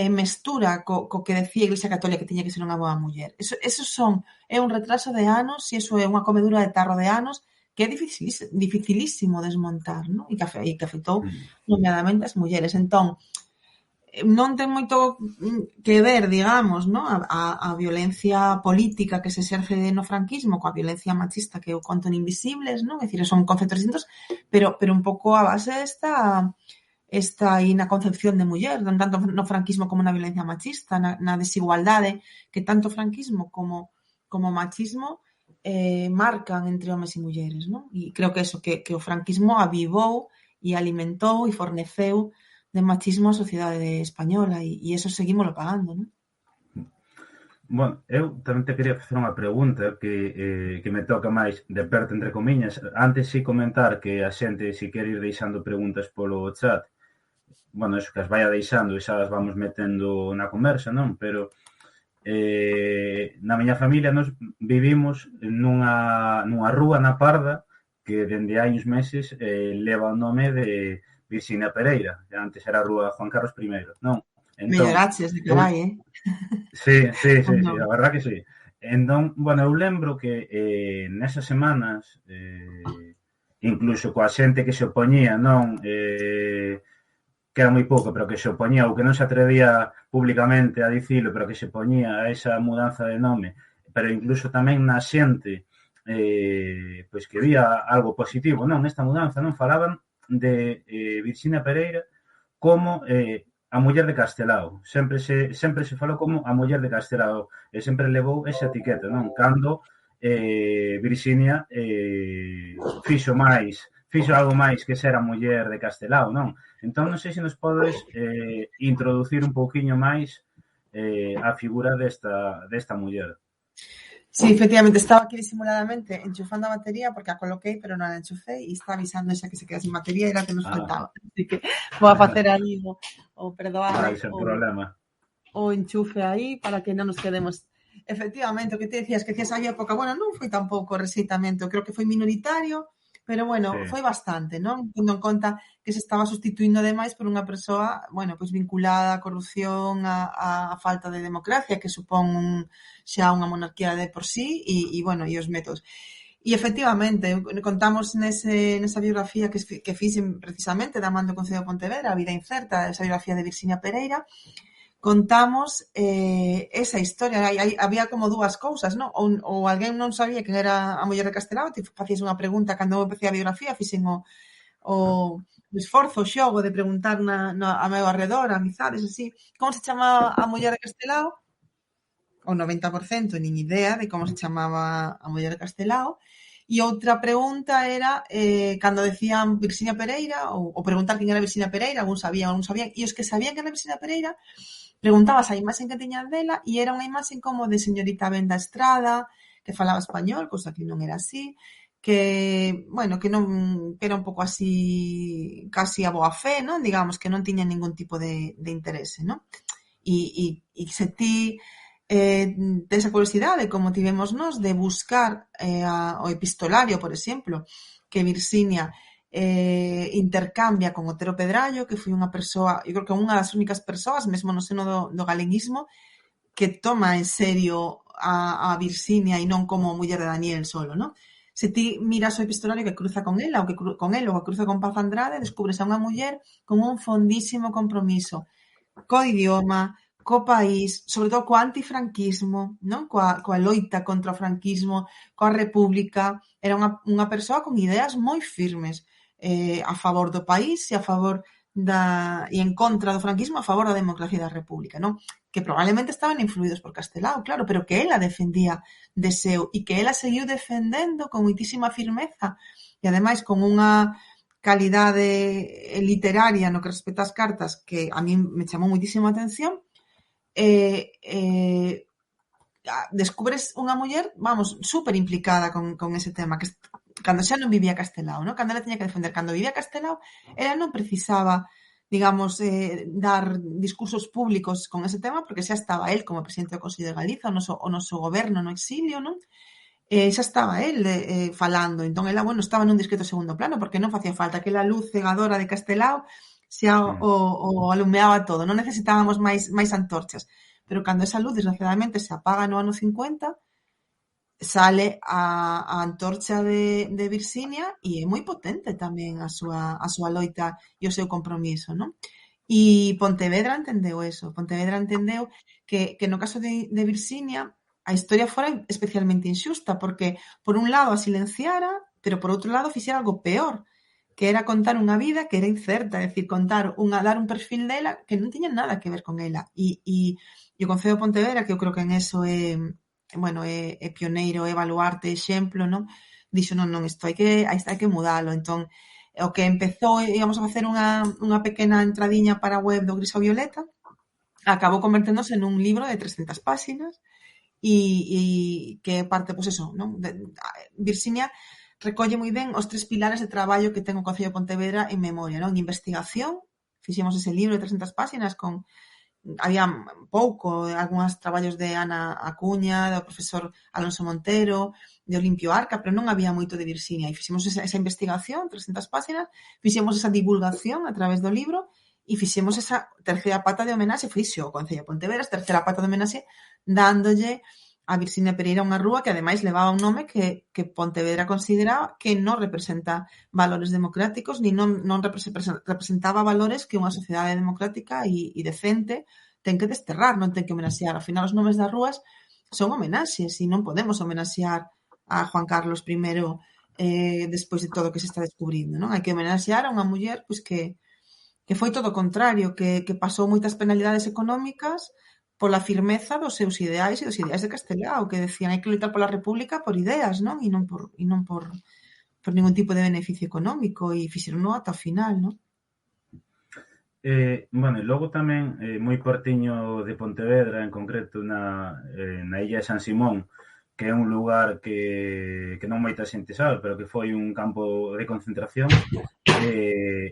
mestura co que decía a Iglesia Católica que tiña que ser unha boa muller. É un retraso de anos e iso é unha comedura de tarro de anos que é dificilísimo desmontar, non? E que afectou nomeadamente as mulleres. Entón, non ten moito que ver, digamos, non? A violencia política que se exerce no franquismo coa violencia machista que eu conto en Invisibles, non? É dicir, son conceptos distintos, pero un pouco a base está aí na concepción de muller, tanto no franquismo como na violencia machista, na desigualdade que tanto franquismo como machismo marcan entre homes e mulleres, non? E creo que que o franquismo avivou e alimentou e forneceu de machismo a sociedade española e eso seguímoslo pagando, non? Bueno, eu tamén te quería facer unha pregunta que me toca máis de perto, entre comiñas. Antes si comentar que a xente si quere ir deixando preguntas polo chat, bueno, eso que as vaya deixando e xa as vamos metendo na conversa, non? Pero na miña familia nos vivimos nunha rúa na Parda que dende hai uns meses leva o nome de Virxinia Pereira, que antes era a rúa Juan Carlos I, non? Melloraches de carai, Sí, a verdad que sí. Entón, bueno, eu lembro que nesas semanas, incluso coa xente que se opoñía, non? Que era moi pouco, pero que se opoñía ou que non se atrevía públicamente a dicilo, pero que se poñía a esa mudanza de nome, pero incluso tamén na xente pois que vía algo positivo, non? Nesta mudanza, non? Falaban de Virxinia Pereira como a muller de Castelao. Sempre se falou como a muller de Castelao e sempre levou esa etiqueta, non? Cando Virxinia fixo algo máis que ser a muller de Castelao, non? Entón, non sei se nos podes introducir un pouquiño máis a figura desta muller. Sí, efectivamente, estaba aquí disimuladamente enchufando a batería porque a coloquei, pero non a enchufei e está avisando xa que se queda sin batería e era que nos faltaba. Así que vou a facer aí o enchufe aí para que non nos quedemos. Efectivamente, o que te decías, que decías hai época, bueno, non foi tampouco rexeitamento, creo que foi minoritario, Pero, Sí, bueno, foi bastante, non? Tendo en conta que se estaba sustituindo ademais por unha persoa, bueno, pois vinculada á corrupción, á falta de democracia que supón xa unha monarquía de por sí bueno, e os métodos. E efectivamente, contamos nesa biografía que fixen precisamente da man do Concello de Pontevedra, A vida incerta, esa biografía de Virxinia Pereira, contamos esa historia. Había como dúas cousas, non? Ou alguén non sabía quen era a muller de Castelao, te facías unha pregunta cando eu empecé a biografía, fixen o esforzo, o xogo de preguntar a meu arredor, a amizades, así, como se chamaba a muller de Castelao? O 90% nin idea de como se chamaba a muller de Castelao. E outra pregunta era cando decían Virxinia Pereira, ou preguntar quen era Virxinia Pereira, algún sabían, algún sabían, e os que sabían que era Virxinia Pereira, preguntabas a imaxen que tiñan dela e era unha imaxen como de señorita Benda Estrada, que falaba español, cousa que non era así, que, bueno, que non que era un pouco así, casi a boa fe, non? Digamos, que non tiña ningún tipo de interese, non? E se ti tes a curiosidade, como tivemos nós, de buscar o epistolario, por exemplo, que Virxinia intercambia con Otero Pedrallo, que foi unha persoa, eu creo que unha das únicas persoas, mesmo no seno do galeguismo, que toma en serio a Virxinia e non como muller de Daniel solo, non? Se ti miras o epistolario que cruza con ela, ou que cruza con Paz Andrade, descubres a unha muller con un fondísimo compromiso co idioma, co país, sobre todo co antifranquismo, non? Coa loita contra o franquismo, coa república. Era unha persoa con ideas moi firmes a favor do país e a favor e en contra do franquismo, a favor da democracia e da república, non? Que probablemente estaban influídos por Castelao, claro, pero que ela defendía de seu e que ela seguiu defendendo con moitísima firmeza e ademais con unha calidade literaria no que respecta ás cartas que a min me chamou moitísima atención, descubres unha muller, vamos, super implicada con ese tema, que cando xa non vivía Castelao, non? Cando ela tiña que defender, cando vivía Castelao, ela non precisaba, digamos, dar discursos públicos con ese tema, porque xa estaba el como presidente do Consello de Galiza, o noso goberno no exilio, non? Xa estaba el falando, entón ela, bueno, estaba nun discreto segundo plano, porque non facía falta aquela luz cegadora de Castelao xa o alumeaba todo, non necesitábamos máis antorchas, pero cando esa luz desgraciadamente se apaga no ano 50, sale a antorcha de Virxinia e é moi potente tamén a súa loita e o seu compromiso, non? E Pontevedra entendeu eso, Pontevedra entendeu que no caso de Virxinia a historia fora especialmente inxusta, porque por un lado a silenciara, pero por outro lado fixera algo peor, que era contar unha vida que era incerta, é dicir, dar un perfil dela que non tiña nada que ver con ela. E o Concello de Pontevedra, que eu creo que en eso bueno, é pioneiro, é baluarte, exemplo, non? Dixo, non, isto hai que mudalo. Entón, o que empezou, íamos a facer unha pequena entradiña para a web do Gris ao Violeta, acabou converténdose nun libro de 300 páxinas e que parte, pois eso, non? Virxinia recolle moi ben os tres pilares de traballo que ten o Concello de Pontevedra en memoria, non? Investigación, fixemos ese libro de 300 páxinas había pouco, algúns traballos de Ana Acuña, do profesor Alonso Montero, de Olimpio Arca, pero non había moito de Virxinia. E fixemos esa investigación, 300 páxinas, fixemos esa divulgación a través do libro e fixemos esa terceira pata de homenaxe, fixo o Concello de Pontevedra, esa terceira pata de homenaxe, dándolle a Virxinia Pereira unha rúa que ademais levaba un nome que Pontevedra consideraba que non representa valores democráticos ni non representaba valores que unha sociedade democrática e decente ten que desterrar, non ten que homenaxear. Ao final, os nomes das rúas son homenaxes e non podemos homenaxear a Juan Carlos I despois de todo o que se está descubrindo, non? Hai que homenaxear a unha muller pois que foi todo o contrario, que pasou moitas penalidades económicas pola firmeza dos seus ideais e dos ideais de Castelao, que decían hai que loitar pola República por ideas, non? E non por ningún tipo de beneficio económico, e fixeron ata o final, non? Bueno, e logo tamén moi cortiño de Pontevedra, en concreto na illa de San Simón, que é un lugar que non moita xente sabe, pero que foi un campo de concentración.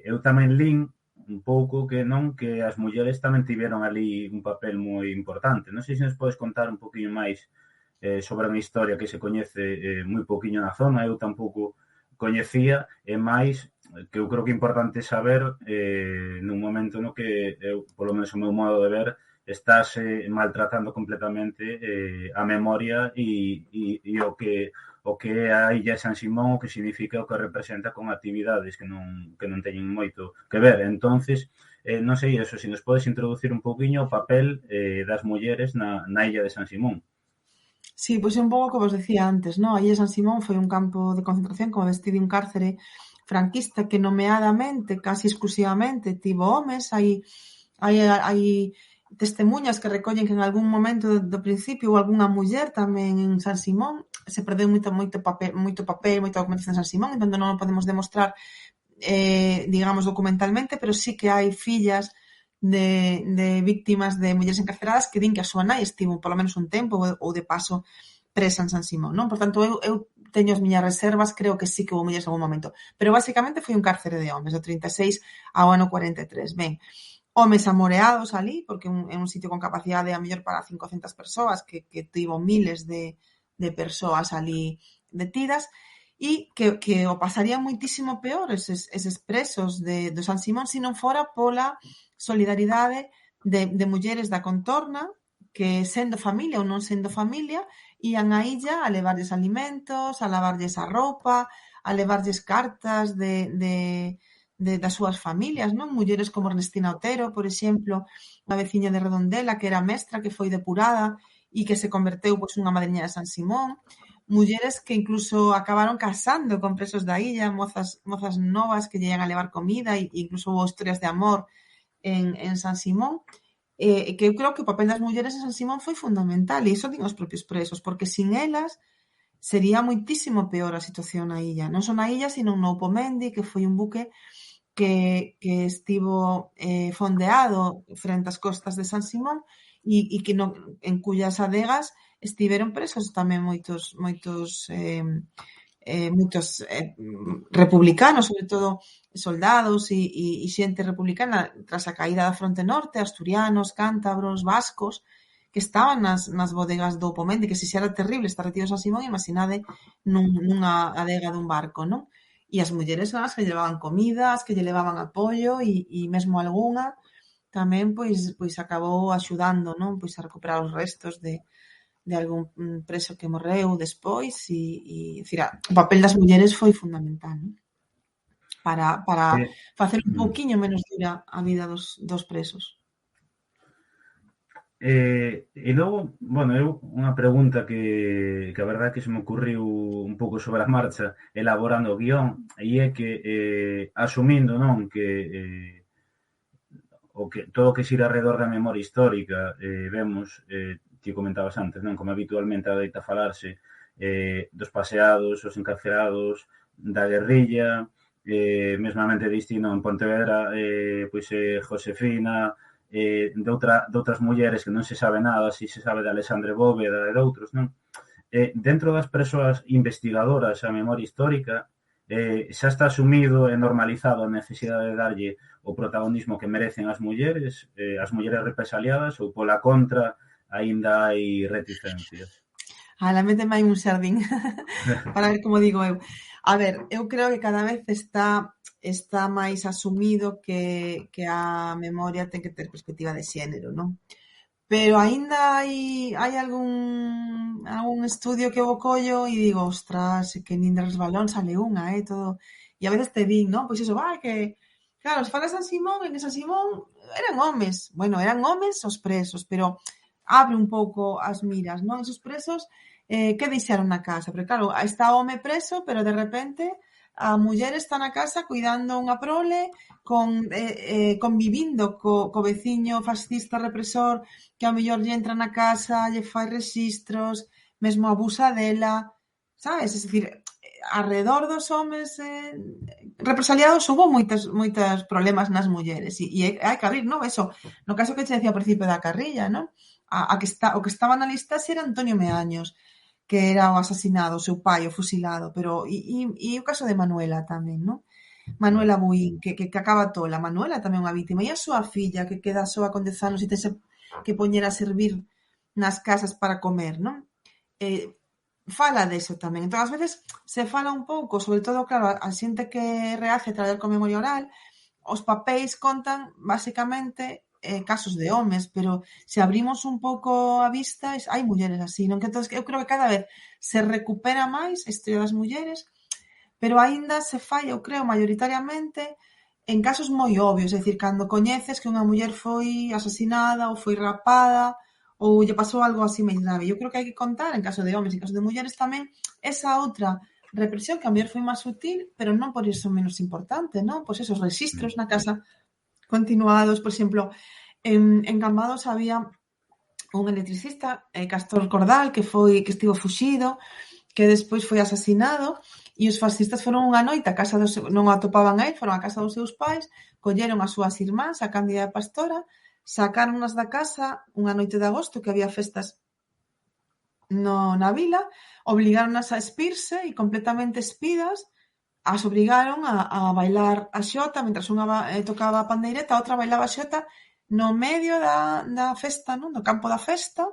Eu tamén lín un pouco que as mulleres tamén tiveron ali un papel moi importante. Non sei se nos podes contar un poquinho máis sobre unha historia que se coñece moi pouquiño na zona. Eu tampouco coñecía, e máis que eu creo que é importante saber nun momento no que eu, polo menos o meu modo de ver, estás maltratando completamente a memoria e o que é a Illa de San Simón, o que significa, o que representa con actividades que non teñen moito que ver. Entonces, non sei eso, se nos podes introducir un pouquiño o papel das mulleres na Illa de San Simón. Sí, pois é un pouco o que vos decía antes, non? A Illa de San Simón foi un campo de concentración como vestido de un cárcere franquista que nomeadamente, casi exclusivamente, tivo homes. Hai testemuñas que recollen que en algún momento do principio ou algunha muller tamén en San Simón. Se perdeu moito papel, moita documentación de San Simón, entón non o podemos demostrar, digamos, documentalmente, pero sí que hai fillas de víctimas de mulleres encarceradas que din que a súa nai estivo polo menos un tempo ou de paso presa en San Simón, non? Por tanto, eu teño as miñas reservas, creo que sí que houve mulleres en algún momento, pero basicamente foi un cárcere de homes, do 36 ao ano 43. Ben, homes amoreados ali, porque é un sitio con capacidade a mellor para 500 persoas, que tivo miles de persoas ali detidas, e que o pasarían moitísimo peor eses presos do San Simón se non fora pola solidaridade de mulleres da contorna que, sendo familia ou non sendo familia, ían á illa a levarlles alimentos, a lavarlles a roupa, a levarlles cartas das súas familias, non? Mulleres como Ernestina Otero, por exemplo, unha veciña de Redondela que era mestra, que foi depurada e que se converteu pois unha madriña de San Simón. Mulleres que incluso acabaron casando con presos da illa, mozas novas que lle ian a levar comida e incluso houve historias de amor en San Simón. Que eu creo que o papel das mulleres en San Simón foi fundamental, e iso din os propios presos, porque sin elas sería moitísimo peor a situación na illa. Non só na illa, sino no Opomendi, que foi un buque que estivo fondeado frente ás costas de San Simón e que en cuyas adegas estiveron presos tamén moitos republicanos, sobre todo soldados e xente republicana tras a caída da fronte norte, asturianos, cántabros, vascos, que estaban nas bodegas do Opomendi, que se xa era terrible estar retido en San Simón, imaginade nunha adega dun barco, non? E as mulleres son as que lle levaban comidas, que lle levaban apoio e mesmo algunha tamén pois acabou axudando, non? Pois a recuperar os restos de algún preso que morreu despois e dicir, o papel das mulleres foi fundamental, non? Para facer un pouquiño menos dura a vida dos presos. E logo, bueno, eu unha pregunta que a verdade que se me ocurriu un pouco sobre a marcha elaborando o guión, e é que asumindo, non, que todo o que xira alrededor da memoria histórica vemos, ti comentabas antes, non, como habitualmente adoita falarse dos paseados, os encarcerados, da guerrilla, mesmamente distino en Pontevedra, pois Josefina, de outras mulleres que non se sabe nada, si se sabe de Alexandre Bóveda e de outros, non? Dentro das persoas investigadoras a memoria histórica, xa está asumido e normalizado a necesidade de darlle o protagonismo que merecen as mulleres represaliadas, ou pola contra aínda hai reticencias? Méteme aí un xardín para ver como digo eu. A ver, eu creo que cada vez está máis asumido que a memoria ten que ter perspectiva de xénero, non? Pero aínda hai algún estudio que eu collo e digo, ostras, que nin de resbalón sale unha, todo. E a veces te din, non? Pois iso, que claro, se fala San Simón, en San Simón eran homes. Bueno, eran homes os presos, pero abre un pouco as miras, non? Esos presos que deixaron na casa? Porque claro, está o home preso, pero de repente a muller está na casa cuidando unha prole, convivindo co veciño fascista represor que ao mellor lle entra na casa, lle fai rexistros, mesmo abusa dela, sabes? Es dicir, alrededor dos homes represaliados hubo moitos problemas nas mulleres e hai que abrir, non? Eso, no caso que che decía ao principio da carrilla, non? O que estaba na lista era Antonio Meaños, que era o asasinado, o seu pai, o fusilado, pero e o caso de Manuela tamén, non? Manuela Buín, que acaba tola. Manuela tamén unha vítima. E a súa filla, que queda soa con 10 anos e tense que poñer a servir nas casas para comer, non? fala deso tamén. Entón, ás veces se fala un pouco, sobre todo, claro, a xente que reace traer con memoria oral, os papéis contan basicamente casos de homes, pero se abrimos un pouco a vista, hai mulleres así, non? Que entón, eu creo que cada vez se recupera máis a historia das mulleres, pero aínda se fai, eu creo, maioritariamente en casos moi obvios, é dicir, cando coñeces que unha muller foi asasinada ou foi rapada ou lle pasou algo así máis grave. Eu creo que hai que contar, en caso de homes e en caso de mulleres tamén, esa outra represión que a mellor foi máis sutil, pero non por iso menos importante, non? Pois esos rexistros na casa continuados, por exemplo, en Cambados había un electricista, Castor Cordal, que estivo fuxido, que despois foi asasinado, e os fascistas foron unha noite a casa non o atopaban a él, foron a casa dos seus pais, colleron as súas irmás, a Cándida e a Pastora, sacáronas da casa unha noite de agosto, que había festas na vila, obligáronas a espirse e completamente espidas, as obrigaron a bailar a xota, mentras unha tocaba a pandeireta, a outra bailaba a xota no medio da festa, non? Do campo da festa,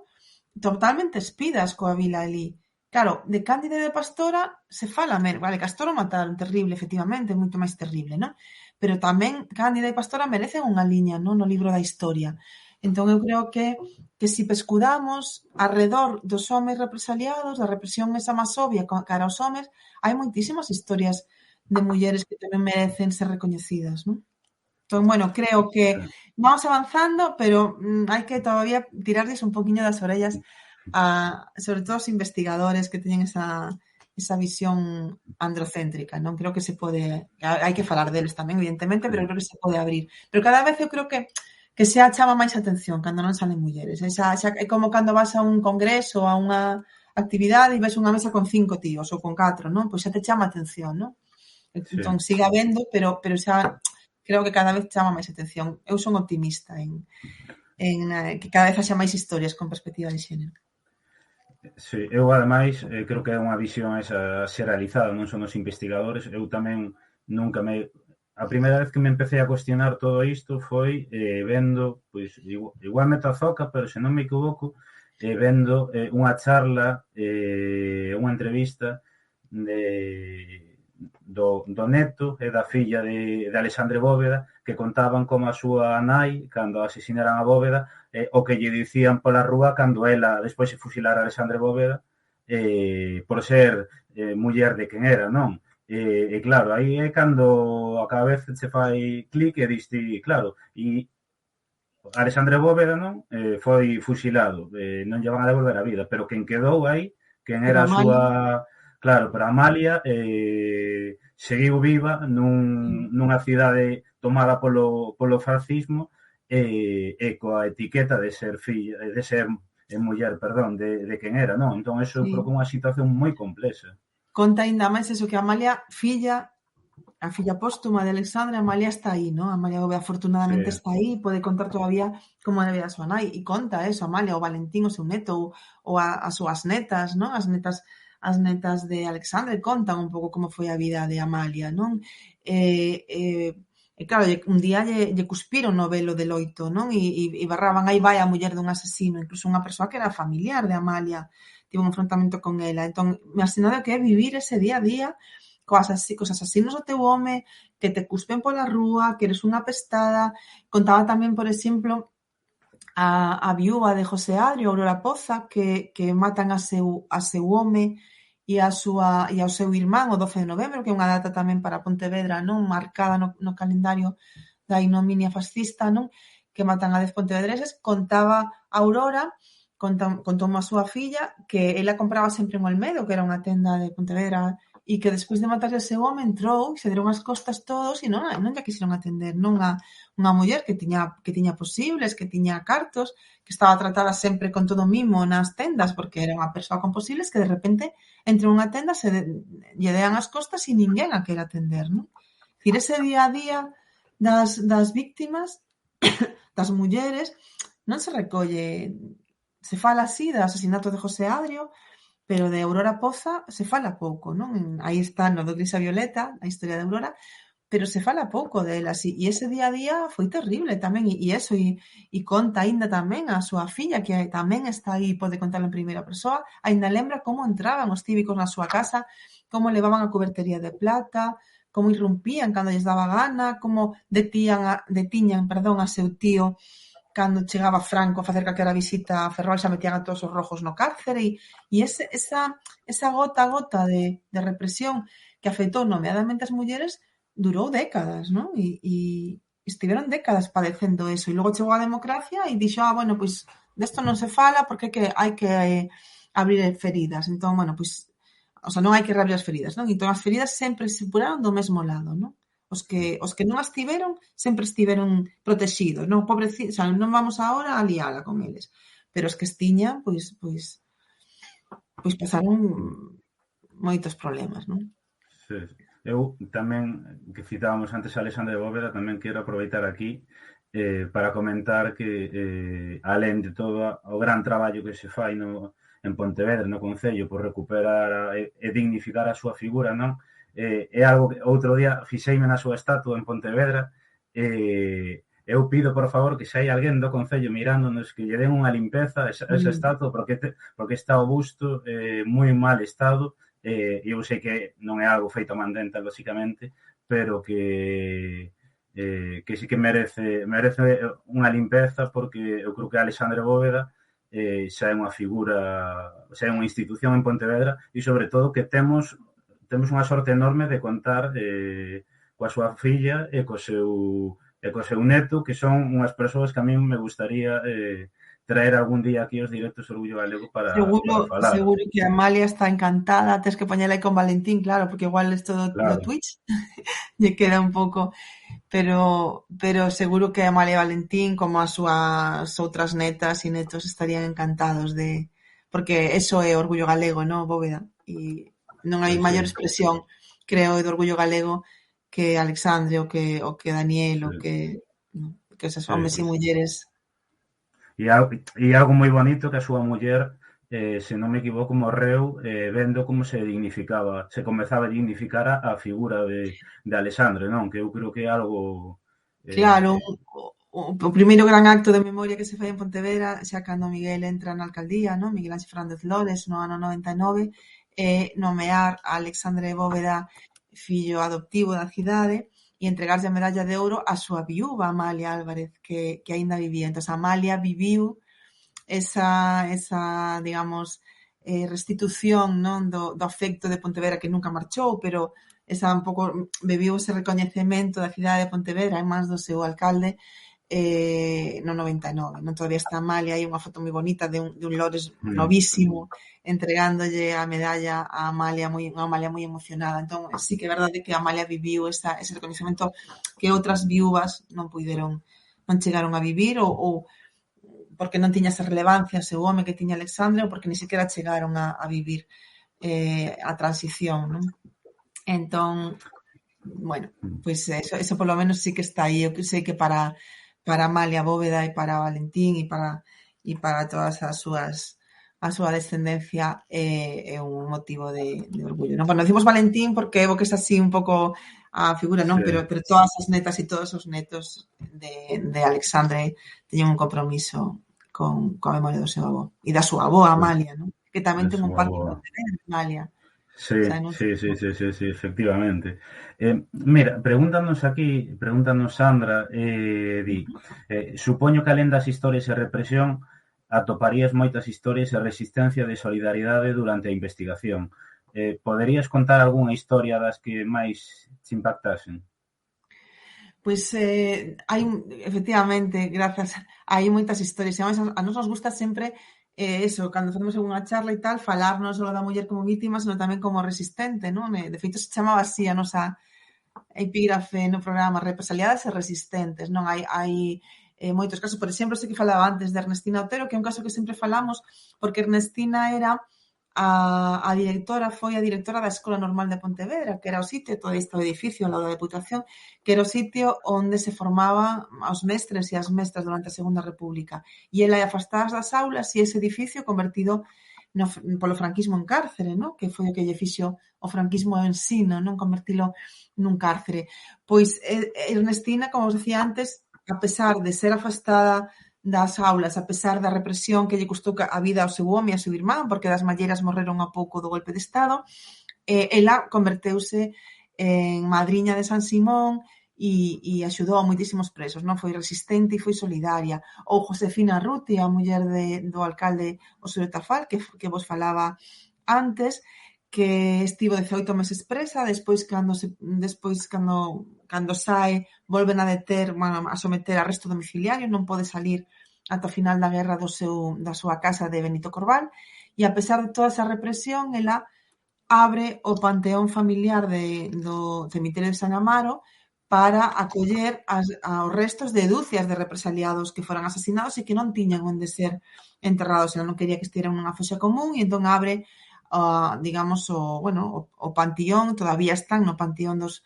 totalmente espidas coa vila ali. Claro, de Cándida e de Pastora se fala menos. Vale, Castor o mataron, terrible, efectivamente, moito máis terrible, non? Pero tamén Cándida e Pastora merecen unha liña, non? No libro da historia. Entón, eu creo que se pescudamos arredor dos homes represaliados, da represión esa máis obvia cara aos homes, hai moitísimas historias de mulleres que tamén merecen ser recoñecidas, non? Entón, bueno, creo que vamos avanzando, pero hai que todavía tirarles un poquinho das orellas sobre todo os investigadores que teñen esa visión androcéntrica, non? Creo que se pode, hai que falar deles tamén, evidentemente, pero creo que se pode abrir. Pero cada vez eu creo que se chama máis atención cando non salen mulleres. É como cando vas a un congreso, a unha actividade e ves unha mesa con 5 tíos ou con 4, non? Pois xa te chama atención, non? Entón, siga habendo, pero xa creo que cada vez chama máis atención. Eu son optimista en que cada vez haxa máis historias con perspectiva de xénero. Sí, eu ademais creo que é unha visión esa xeralizada, non son os investigadores. Eu tamén nunca me... A primeira vez que me empecé a cuestionar todo isto foi vendo, pois, igual Metazoca, pero se non me equivoco, vendo unha charla, unha entrevista do neto e da filla de Alexandre Bóveda, que contaban como a súa nai, cando asesinaran a Bóveda, o que lle dicían pola rúa cando ela despois se fusilara a Alexandre Bóveda por ser muller de quen era, non? E claro, aí é cando a cada vez se fai clic e diste, claro, e Alexandre Bóveda, non? Foi fusilado, non lle van a devolver a vida, pero quen quedou aí, quen era a súa... Claro, pero Amalia seguiu viva nunha cidade tomada polo fascismo e coa etiqueta de ser filla, de ser muller, perdón, de quen era, non? Entón, eso creo que é unha situación moi complexa. Conta ainda máis eso, que Amalia, a filla póstuma de Alexandre, Amalia está aí, non? Amalia Bóveda afortunadamente está aí, pode contar todavía como era a vida a súa nai, e conta eso, Amalia, o Valentín, o seu neto, ou as súas netas, non? As netas de Alexandre contan un pouco como foi a vida de Amalia, non? E claro, un día lle cuspiron no velo de loito, non? E barraban, aí vai a muller dun asesino, incluso unha persoa que era familiar de Amalia, tivo un enfrontamento con ela. Entón, me asinado que é vivir ese día a día cos asasinos do teu home, que te cuspen pola rúa, que eres unha pestada. Contaba tamén, por exemplo, a viúva de José Adrio, Aurora Poza, que matan a seu home e ao seu irmán o 12 de novembro, que é unha data tamén para Pontevedra, non? Marcada no calendario da ignominia fascista, non? Que matan a 10 pontevedreses. Contaba Aurora, contou a súa filla, que ela compraba sempre en Olmedo, que era unha tenda de Pontevedra, e que despois de matarse a seu home entrou e se deron as costas todos e non lle quixeron atender, non a unha muller que tiña posibles, que tiña cartos, que estaba tratada sempre con todo mimo nas tendas, porque era unha persoa con posibles que de repente entre unha tenda lle dean as costas e ninguén a quere atender, non? Dicir, ese día a día das víctimas, das mulleres, non se recolle, se fala así do asesinato de José Adrio, pero de Aurora Poza se fala pouco, non? Aí está no do Gris a Violeta, a historia de Aurora, pero se fala pouco delas e ese día a día foi terrible tamén e conta aínda tamén a súa filla que tamén está aí, pode contalo en primeira persoa, aínda lembra como entraban os cívicos na súa casa, como levaban a cubertería de plata, como irrumpían cando lles daba gana, como detiñan a seu tío cando chegaba Franco a facer calquera visita a Ferrol, xa metían a todos os rojos no cárcere esa gota a gota de represión que afectou nomeadamente as mulleres durou décadas, non? E estiveron décadas padecendo eso. E logo chegou a democracia e dixo, bueno, pois desto non se fala porque hai que abrir feridas. Entón, bueno, pois, o sea, non hai que reabrir as feridas, non? Entón, as feridas sempre se puraron do mesmo lado, non? Os que non as tiveron sempre estiveron protegidos, non? Pobrecitos, o sea, non vamos agora a liala con eles. Pero os que estiñan, pois pasaron moitos problemas, non? Sí. Eu tamén, que citábamos antes a Alexandre de Bóveda, tamén quero aproveitar aquí para comentar que alén de todo o gran traballo que se fai en Pontevedra, no Concello, por recuperar e dignificar a súa figura, non? É algo que outro día fixeime na súa estatua en Pontevedra eu pido, por favor, que se hai alguén do Concello mirándonos que lle den unha limpeza a esa estatua porque está o busto moi mal estado. Eu sei que non é algo feito a man denta, lóxicamente, pero que sí que merece unha limpeza porque eu creo que Alexandre Bóveda xa é unha figura, xa é unha institución en Pontevedra e, sobre todo, que temos unha sorte enorme de contar coa súa filla e co seu neto, que son unhas persoas que a min me gustaría traer algún día aquí aos directos do Orgullo Galego para falar. Seguro que Amalia está encantada, tes que poñela aí con Valentín, claro, porque igual isto do Twitch lle queda un pouco, pero seguro que Amalia e Valentín, como as súas outras netas e netos, estarían encantados porque eso é Orgullo Galego, non, Bóveda? E non hai maior expresión, creo, do Orgullo Galego que Alexandre, o que Daniel, o que esos homes e mulleres. E algo moi bonito que a súa muller, se non me equivoco, morreu vendo como se comezaba a dignificar a figura de Alexandre, non? Que eu creo que é algo... Claro, o primeiro gran acto de memoria que se fai en Pontevedra, xa cando Miguel entra na alcaldía, non? Miguel Ángel Fernández Lores, no ano 99, nomear a Alexandre Bóveda fillo adoptivo da cidade e entregarlle a medalla de ouro a súa viúva Amalia Álvarez, que aínda vivía. Entón, Amalia viviu esa digamos, restitución, non, do afecto de Pontevedra que nunca marchou, pero esa un pouco bebiu ese recoñecemento da cidade de Pontevedra en mans do seu alcalde no 99. Non, todavía está Amalia, hai unha foto moi bonita de un Lores novísimo entregándolle a medalla a Amalia, unha Amalia moi emocionada. Entón, sí que é verdade que Amalia viviu ese recoñecemento que outras viúvas non chegaron a vivir ou porque non tiña esa relevancia o seu home que tiña Alexandre ou porque ni siquiera chegaron a vivir a transición, non? Entón, bueno, pois eso polo menos sí que está aí. Eu sei que para Amalia Bóveda e para Valentín e para todas a súa descendencia é un motivo de orgullo, non? Bueno, decimos Valentín porque é o que é así un pouco a figura, non? Pero todas as netas e todos os netos de Alexandre teñen un compromiso coa memoria do seu avó e da súa avó Amalia, non? Que tamén ten un parque en Pontevedra, Amalia. Sí, efectivamente. Mira, pregúntanos Sandra, supoño que alén das historias e represión atoparías moitas historias e resistencia de solidaridade durante a investigación. Poderías contar algunha historia das que máis te impactasen? Pois hai, efectivamente, grazas, hai moitas historias. A nos gusta sempre eso, cando facemos unha charla e tal, falar non só da muller como vítima, senón tamén como resistente, non? De feito, se chamaba así a nosa epígrafe no programa, represaliadas e resistentes, non? Hai moitos casos, por exemplo, sei que falaba antes de Ernestina Otero, que é un caso que sempre falamos, porque Ernestina era a directora, foi a directora da Escola Normal de Pontevedra, que era o sitio, todo este edificio ao lado da Deputación, que era o sitio onde se formaban os mestres e as mestras durante a Segunda República. E ela é afastadas das aulas e ese edificio convertido polo franquismo en cárcere, non? Que foi o que lle fixo o franquismo en sí, non? Convertilo nun cárcere. Pois Ernestina, como vos decía antes, a pesar de ser afastada das aulas, a pesar da represión que lle custou a vida ao seu home e ao seu irmán, porque das malleiras morreron a pouco do golpe de Estado, ela converteuse en madriña de San Simón e axudou a moitísimos presos, non? Foi resistente e foi solidaria. Ou Josefina Ruti, a muller do alcalde Osorio Tafal, que vos falaba antes, que estivo 18 meses presa, despois cando sae, volven a deter, a someter a arresto domiciliario, non pode salir ata o final da guerra da súa casa de Benito Corval, e a pesar de toda esa represión, ela abre o panteón familiar do cemiterio de San Amaro para acoller aos restos de dúcias de represaliados que foran asasinados e que non tiñan onde ser enterrados. Ela non quería que estiveran nunha foxa común e entón abre, digamos, o panteón, todavía están no panteón dos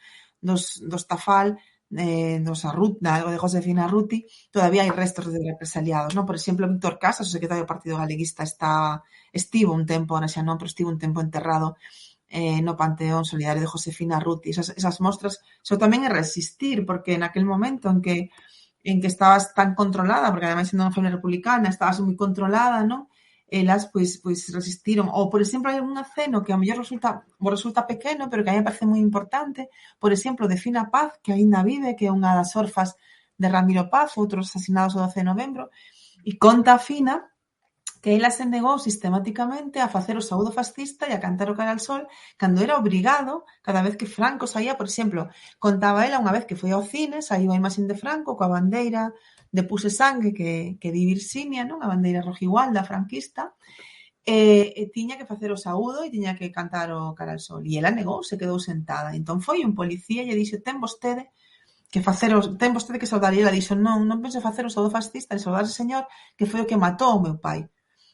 Tafal, dos Arruta, de Josefina Arruti, todavía hai restos de represaliados, non? Por exemplo, Víctor Casas, o secretario do Partido Galeguista, estivo un tempo, ahora xa non, pero estivo un tempo enterrado no Panteón Solidario de Josefina Arruti. Esas mostras, eso tamén é resistir, porque naquel momento en que estabas tan controlada, porque ademais sendo unha familia republicana, estabas moi controlada, non? Elas, pois resistiron. Ou, por exemplo, hai algún aceno que a mellor resulta pequeno, pero que a mí me parece moi importante. Por exemplo, de Fina Paz, que aínda vive, que é unha das orfas de Ramiro Paz, outros asasinados o 12 de novembro, e conta a Fina que ela se negou sistemáticamente a facer o saúdo fascista e a cantar o cara al sol cando era obrigado, cada vez que Franco saía, por exemplo, contaba ela unha vez que foi ao cine, saiu a imaxen de Franco coa bandeira de Puse Sangue que di Virxinia, non? A bandeira rojigualda franquista, e tiña que facer o saúdo e tiña que cantar o cara al sol. E ela negou, se quedou sentada. Entón foi un policía e lle dixo, ten vostede que saudar. E ela dixo, non penso facer o saúdo fascista, de saudar ese señor que foi o que matou o meu pai.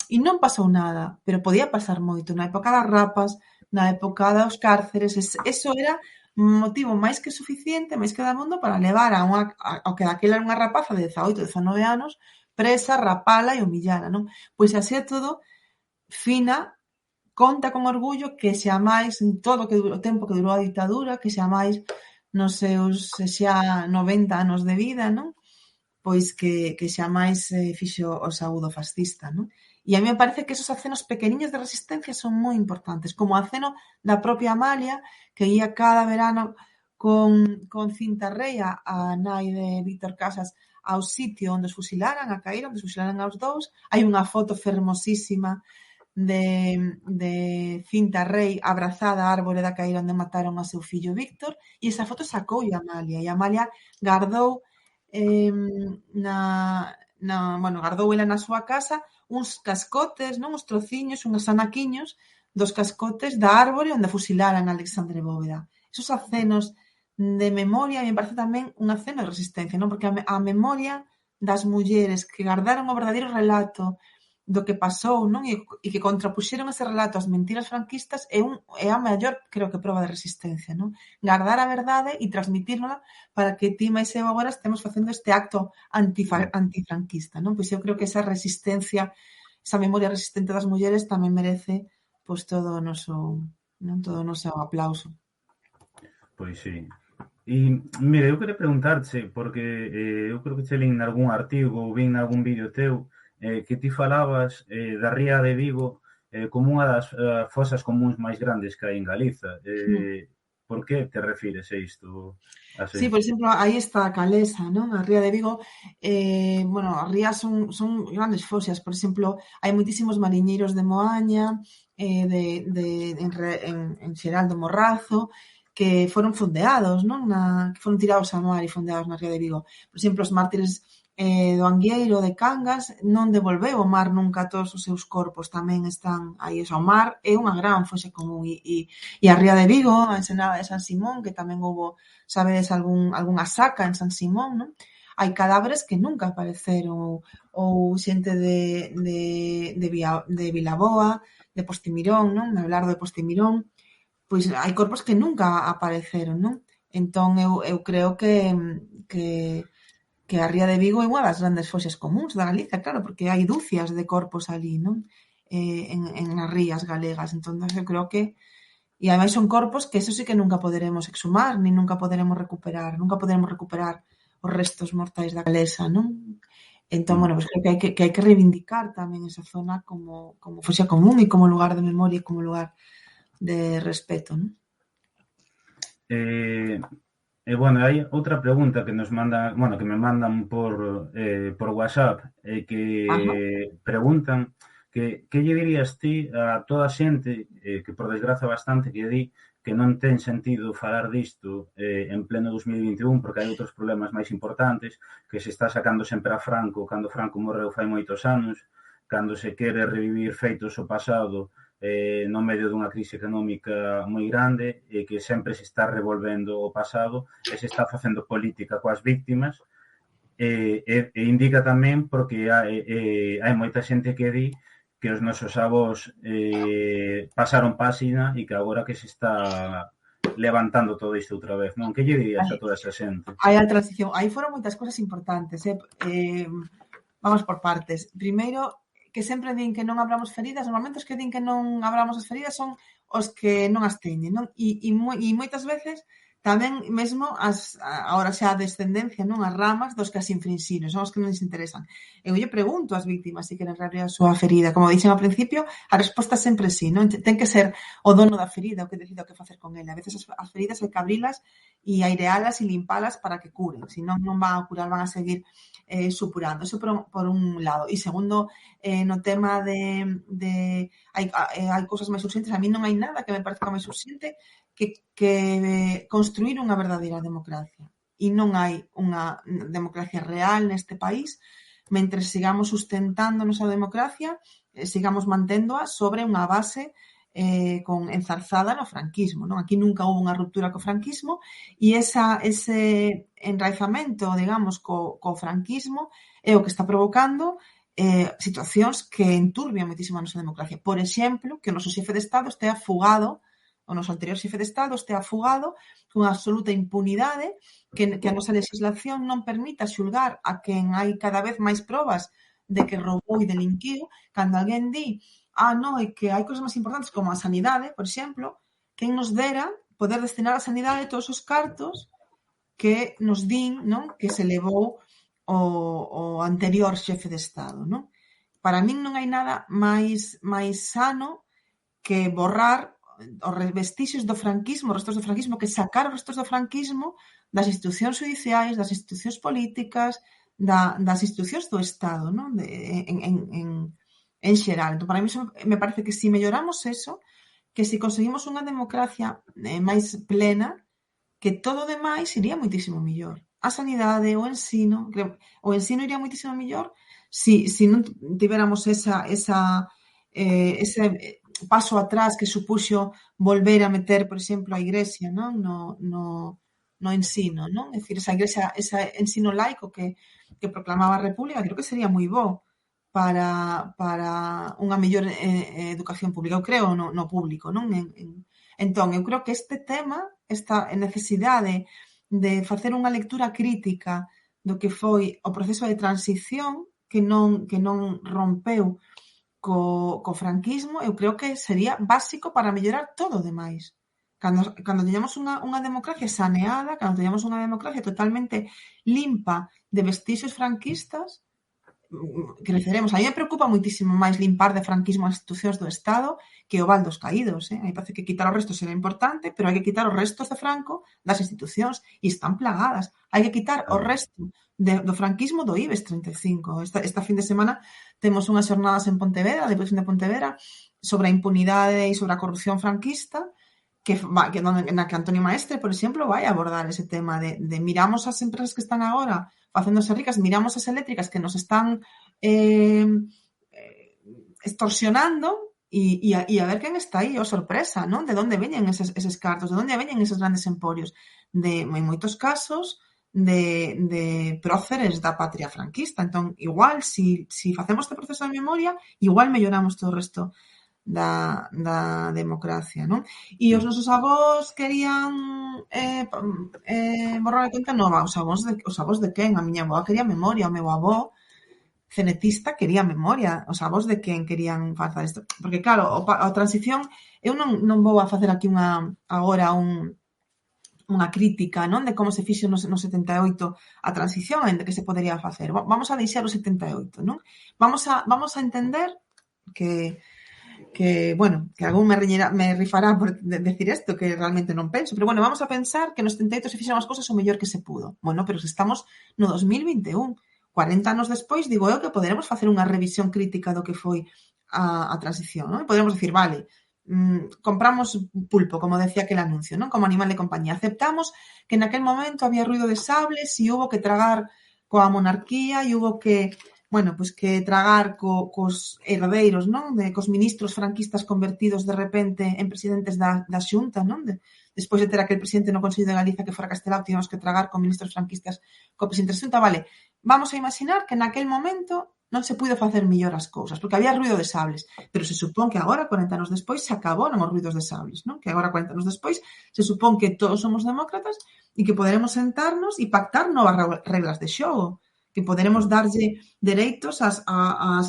E non pasou nada, pero podía pasar moito. Na época das rapas, na época dos cárceres, eso era motivo máis que suficiente, máis que da mundo, para levar ao que daquela era unha rapaza de 18, 19 anos, presa, rapala e humillara, non? Pois así é todo, Fina conta con orgullo que xa máis, en todo o tempo que durou a ditadura, que xa máis nos seus xa 90 anos de vida, non? Pois que xa máis fixo o saúdo fascista, non? E a mí me parece que esos acenos pequeniños de resistencia son moi importantes, como o aceno da propia Amalia, que ia cada verano con Cinta Rei, a nai de Víctor Casas, ao sitio onde os fusilaran, a Caíra, onde os fusilaran aos dous. Hai unha foto fermosísima de Cinta Rei abrazada á árbore da Caíra onde mataron a seu fillo Víctor, e esa foto sacou a Amalia, e a Amalia gardou gardou ela na súa casa uns cascotes, non? Uns trociños, uns anaquiños dos cascotes da árbore onde fusilaran a Alexandre Bóveda. Esos acenos de memoria me parece tamén un aceno de resistencia, non? Porque a memoria das mulleres que gardaron o verdadeiro relato do que pasou, non? E que contrapuxeron ese relato ás mentiras franquistas é a maior, creo que, proba de resistencia, non? Gardar a verdade e transmitírnola para que ti máis eu agora estemos facendo este acto antifranquista, non? Pois eu creo que esa resistencia, esa memoria resistente das mulleres tamén merece todo o noso aplauso. Pois sí. E, mira, eu queria preguntarche, porque eu creo que che lín nalgún artigo ou vin nalgún vídeo teu, que ti falabas da ría de Vigo como unha das fosas comúns máis grandes que hai en Galiza. Por que te refires a isto? Sí, por exemplo, aí está a Calesa, non? A ría de Vigo, as rías son grandes fosas. Por exemplo, hai moitísimos mariñeiros de Moaña, en xeral do Morrazo, que foron fondeados, non? Que foron tirados ao mar e fondeados na ría de Vigo. Por exemplo, os mártires do Angueiro, de Cangas, non devolveu o mar nunca todos os seus corpos, tamén están aí. O mar é unha gran foxa común, e a ría de Vigo, a ensenada de San Simón, que tamén houbo, sabedes, algunha saca en San Simón, non? Hai cadáveres que nunca apareceron, ou xente de Vilaboa, de Postimirón, non? De Abelardo de Postimirón, pois hai corpos que nunca apareceron, non? Entón, eu creo que a ría de Vigo é unha das grandes foxas comúns da Galiza, claro, porque hai dúcias de corpos ali, non? nas rías galegas. Entón, eu creo que e ademais son corpos que eso sí que nunca poderemos exhumar, nin nunca poderemos recuperar os restos mortais da galesa, non? Entón, bueno, pues creo que hai que reivindicar tamén esa zona como foxa común e como lugar de memoria e como lugar de respeto, non? Bueno, hai outra pregunta que nos manda, bueno, que me mandan por WhatsApp, Ajá. que preguntan que lle dirías ti a toda a xente que por desgraza bastante que di que non ten sentido falar disto en pleno 2021 porque hai outros problemas máis importantes, que se está sacando sempre a Franco cando Franco morreu fai moitos anos, cando se quere revivir feitos do pasado no medio dunha crise económica moi grande e que sempre se está revolvendo o pasado e se está facendo política coas víctimas e indica tamén porque hai moita xente que di que os nosos avós pasaron páxina e que agora que se está levantando todo isto outra vez, non? Que lle dirías a toda esa xente? Hai a transición, aí foron moitas cousas importantes, vamos por partes. Primeiro, que sempre din que non abramos feridas, normalmente os que din que non abramos as feridas son os que non as teñen, non? E moitas veces tamén mesmo agora xa a descendencia, non? As ramas dos que as infrinxiron, son os que non lles interesan. Eu lle pregunto ás víctimas se queren reabrir a súa ferida. Como dixen ao principio, a resposta sempre sí, non? Ten que ser o dono da ferida o que decida o que facer con ela. A veces as feridas hai que abrilas e airealas e limpalas para que curen, senón non van a curar, van a seguir supurando. Eso por un lado. E segundo, no tema de hai cousas máis urxentes, a mí non hai nada que me parezca máis urxente que construir unha verdadeira democracia. E non hai unha democracia real neste país mentres sigamos sustentando a nosa democracia, sigamos manténdoa sobre unha base enzarzada no franquismo, non? Aquí nunca houve unha ruptura co franquismo e ese enraizamento, digamos, co franquismo é o que está provocando situacións que enturbian moitísimo a nosa democracia. Por exemplo, que o noso xefe de Estado estea fugado, o noso anterior xefe de Estado estea fugado con absoluta impunidade, que a nosa legislación non permita xulgar a quen hai cada vez máis probas de que roubou e delinquiu. Cando alguén di non, é que hai cousas máis importantes como a sanidade, por exemplo, quen nos dera poder destinar a sanidade todos os cartos que nos din, non? Que se levou o anterior xefe de Estado, non? Para min non hai nada máis sano que borrar os vestixios do franquismo, os restos do franquismo, que sacar os restos do franquismo das institucións judiciais, das institucións políticas, das institucións do Estado, non? En xeral. Entón, para mí me parece que se melloramos eso, que se conseguimos unha democracia máis plena, que todo o demais iría moitísimo mellor. A sanidade, o ensino iría moitísimo mellor se non tivéramos ese paso atrás que supuxo volver a meter, por exemplo, a Igrexa, non? No ensino, non? É dicir, ese ensino laico que proclamaba a República, creo que sería moi bo para unha mellor educación pública. Eu creo no público, non? Entón, eu creo que este tema, esta necesidade de facer unha lectura crítica do que foi o proceso de transición que non rompeu co franquismo, eu creo que sería básico para mellorar todo o demais. Cando teñamos unha democracia saneada, cando teñamos unha democracia totalmente limpa de vestixios franquistas, creceremos. A mí me preocupa moitísimo máis limpar de franquismo as institucións do Estado que o val dos caídos. A mí parece que quitar os restos será importante, pero hai que quitar os restos de Franco das institucións e están plagadas. Hai que quitar o resto do franquismo do IBEX 35. Esta fin de semana temos unhas xornadas en Pontevedra, a Deputación de Pontevedra, sobre a impunidade e sobre a corrupción franquista, na que Antonio Maestre, por exemplo, vai abordar ese tema de miramos as empresas que están agora facéndose ricas, miramos as eléctricas que nos están extorsionando e a ver quen está aí, sorpresa, non? De onde veñen eses cartos, de onde veñen eses grandes emporios, en moitos casos de próceres da patria franquista. Entón, igual, si facemos este proceso de memoria, igual melloramos todo o resto da democracia, non? E os nosos avós querían borrar a conta nova. Os avós de quen? A miña avó quería memoria, o meu avó cenetista quería memoria, os avós de quen querían facer isto. Porque claro, a transición, eu non vou a facer aquí agora unha crítica, non, de como se fixo no 78 a transición, ainda que se podería facer. Vamos a deixar o 78, non? Vamos a entender que bueno, que algún me rifará por decir isto, que realmente non penso, pero bueno, vamos a pensar que no 78 se fixeron as cousas o mellor que se pudo. Bueno, pero se estamos no 2021, 40 anos despois, digo eu que poderemos facer unha revisión crítica do que foi a transición, non? Poderemos decir, vale, compramos pulpo, como decía aquel anuncio, non? Como animal de compañía. Aceptamos que naquel momento había ruido de sables e hubo que tragar coa monarquía e hubo que, bueno, pois que tragar cos herdeiros, non? Cos ministros franquistas convertidos de repente en presidentes da Xunta, non? Despois de ter aquel presidente no Consello de Galiza que fora Castelao, tivemos que tragar con ministros franquistas co presidente da Xunta. Vale, vamos a imaginar que naquel momento non se puido facer mellor as cousas, porque había ruido de sables, pero se supón que agora, 40 anos despois, se acabaron os ruidos de sables, non? Que agora, 40 anos despois, se supón que todos somos demócratas e que poderemos sentarnos e pactar novas reglas de xogo, que poderemos darlle dereitos ás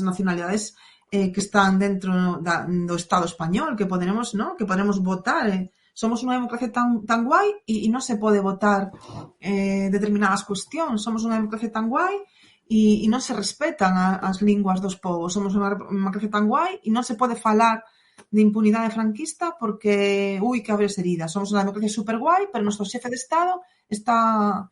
nacionalidades que están dentro do Estado español, que poderemos, non? Que poderemos votar. Somos unha democracia tan guai e non se pode votar determinadas cuestións. Somos unha democracia tan guai e non se respetan as linguas dos povos. Somos unha democracia tan guai e non se pode falar de impunidade franquista porque, que abres heridas. Somos unha democracia super guai, pero o noso xefe de Estado está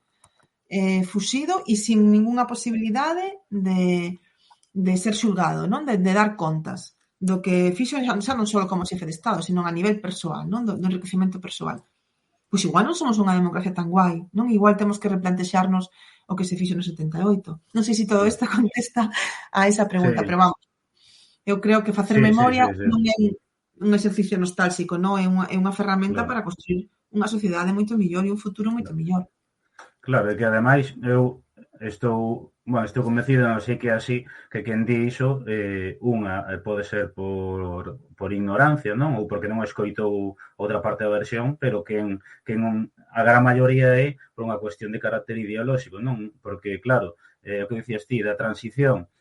fuxido e sin ninguna posibilidade de ser xulgado, non? De dar contas do que fixo xa non só como xefe de Estado, sino a nivel persoal, non? Do enriquecemento persoal. Pois igual non somos unha democracia tan guai, non? Igual temos que replantexarnos o que se fixo no 78. Non sei se todo isto contesta a esa pregunta, pero vamos, eu creo que facer memoria non é un exercicio nostálxico, non? É unha ferramenta para construir unha sociedade moito mellor e un futuro moito mellor. Claro, é que ademais eu estou convencido, non sei que así, que quen di iso, pode ser por ignorancia, non? Ou porque non escoitou outra parte da versión, pero quen a gran maioría é por unha cuestión de carácter ideolóxico, non? Porque, claro, o que dicías ti, a transición,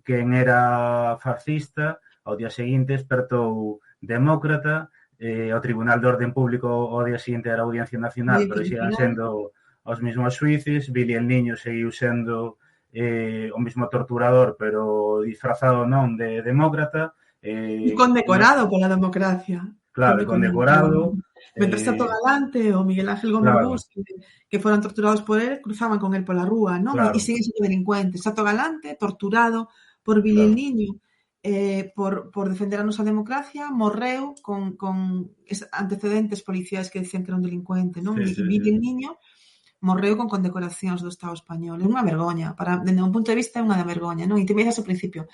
quen era fascista, ao día seguinte despertou demócrata, o Tribunal de Orden Público ao día seguinte era a Audiencia Nacional, pero sigan sendo os mesmos xuíces. Billy el Niño seguiu sendo o mesmo torturador, pero disfrazado non de demócrata. E condecorado pola democracia. Claro, condecorado. Mentre Sato Galante ou Miguel Ángel Gómez Bus, que foran torturados por él, cruzaban con él pola rúa, non? E siguen sendo delincuentes. Sato Galante, torturado por Billy el Niño, por defender a nosa democracia, morreu con antecedentes policiais que dicían que era un delincuente, non? E Billy el Niño morreu con condecoracións do Estado español. É unha vergoña. Dende un punto de vista é unha vergoña, non? E te veías ao principio.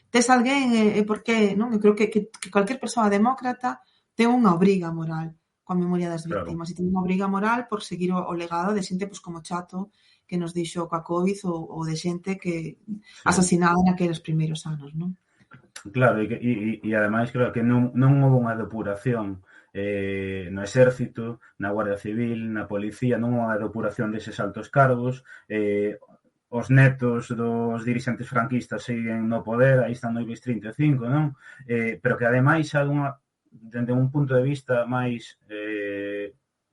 Tes alguén, por que, non? Eu creo que cualquier persoa demócrata ten unha obriga moral coa memoria das víctimas e ten unha obriga moral por seguir o legado de xente como Chato que nos deixou coa COVID ou de xente que asasinada naqueles primeiros anos, non? Claro, e ademais creo que non houve unha depuración no Exército, na Guardia Civil, na Policía, non houve unha depuración deses altos cargos. Os netos dos dirixentes franquistas seguen no poder, aí están no IBEX 35, non? Pero que ademais hai dende un punto de vista máis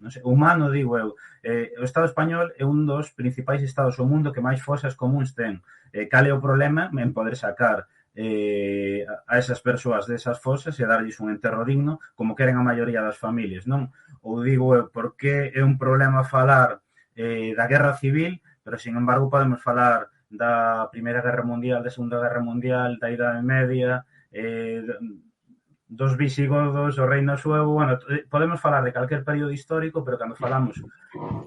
non sei, humano, digo eu, o Estado español é un dos principais estados do mundo que máis fosas comuns ten. Cal é o problema en poder sacar a esas persoas desas fosas e darlles un enterro digno como queren a maioría das familias, non? Ou digo eu, porque é un problema falar da guerra civil, pero, sin embargo, podemos falar da Primeira Guerra Mundial, da Segunda Guerra Mundial, da Idade Media, dos visigodos, o Reino Suevo, bueno, podemos falar de calquer período histórico, pero cando falamos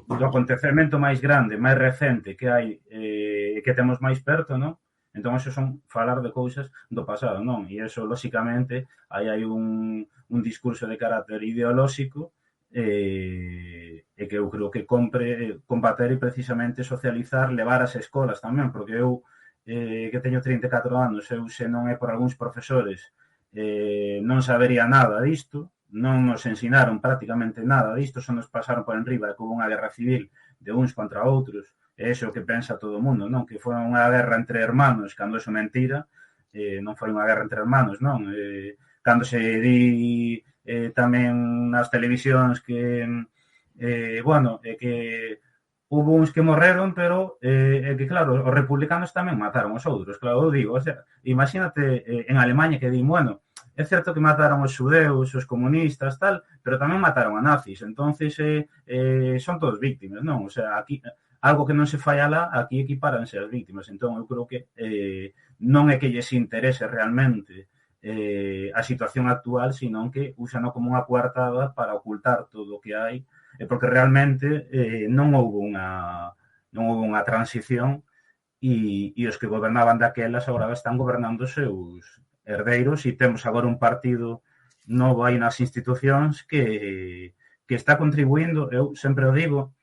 do acontecemento máis grande, máis recente que hai, que temos máis perto, non? Entón, eso son falar de cousas do pasado, non? E eso, lóxicamente, aí hai un discurso de carácter ideolóxico e que eu creo que compre combater e precisamente socializar, levar as escolas tamén, porque eu que teño 34 anos, eu se non é por algúns profesores non sabería nada disto, non nos ensinaron prácticamente nada disto, só nos pasaron por enriba que houve unha guerra civil de uns contra outros eso que pensa todo o mundo, non? Que foi unha guerra entre hermanos, cando eso é mentira, non foi unha guerra entre hermanos, non? Cando se di tamén nas televisións que, bueno, que hubo uns que morreron, pero que claro, os republicanos tamén mataron os outros, claro, eu digo, o sea, imagínate en Alemania que din, bueno, é certo que mataron os xudeus, os comunistas, tal, pero tamén mataron a nazis, entonces son todos víctimas, non? O sea, aquí algo que non se falla lá, aquí equipáranse as víctimas, entón eu creo que non é que lles interese realmente a situación actual, sino que úsano como unha coartada para ocultar todo o que hai, porque realmente non houve unha transición e os que gobernaban daquelas agora están gobernando os seus herdeiros e temos agora un partido novo aí nas institucións que está contribuindo, eu sempre o digo,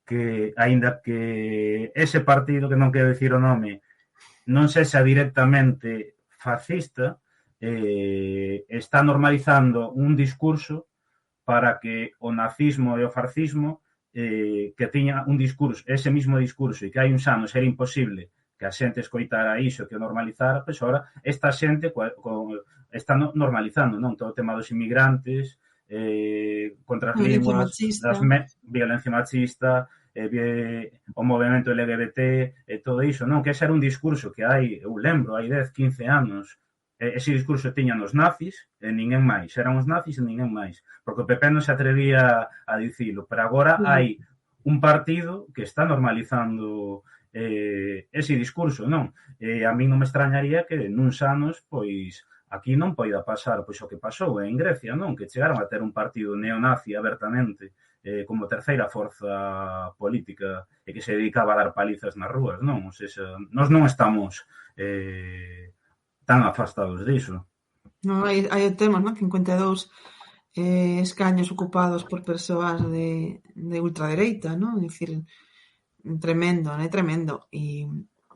que aínda que ese partido, que non quero dicir o nome, non sexa directamente fascista, está normalizando un discurso para que o nazismo e o fascismo que tiña un discurso, ese mismo discurso, e que hai uns anos era imposible que a xente escoitara iso, que o normalizara, pois agora esta xente está normalizando, non? Todo o tema dos inmigrantes, contra as Violencia linguas, machista. violencia machista, o movimento LGBT, todo iso, non? Que ese era un discurso que hai, eu lembro, hai 10, 15 anos, ese discurso tiñan os nazis e ninguén máis, eran os nazis e ninguén máis, porque o PP non se atrevía a dicilo, pero agora hai un partido que está normalizando ese discurso, non? A mí non me extrañaría que nuns anos, pois, aquí non poida pasar pois o que pasou en Grecia, non? Que chegaron a ter un partido neonazi abertamente como terceira forza política e que se dedicaba a dar palizas nas rúas, non? O sea, nós non estamos tan afastados diso. No, hai temas, non? 52 escaños ocupados por persoas de ultradereita, non? É dicir, tremendo, é tremendo. E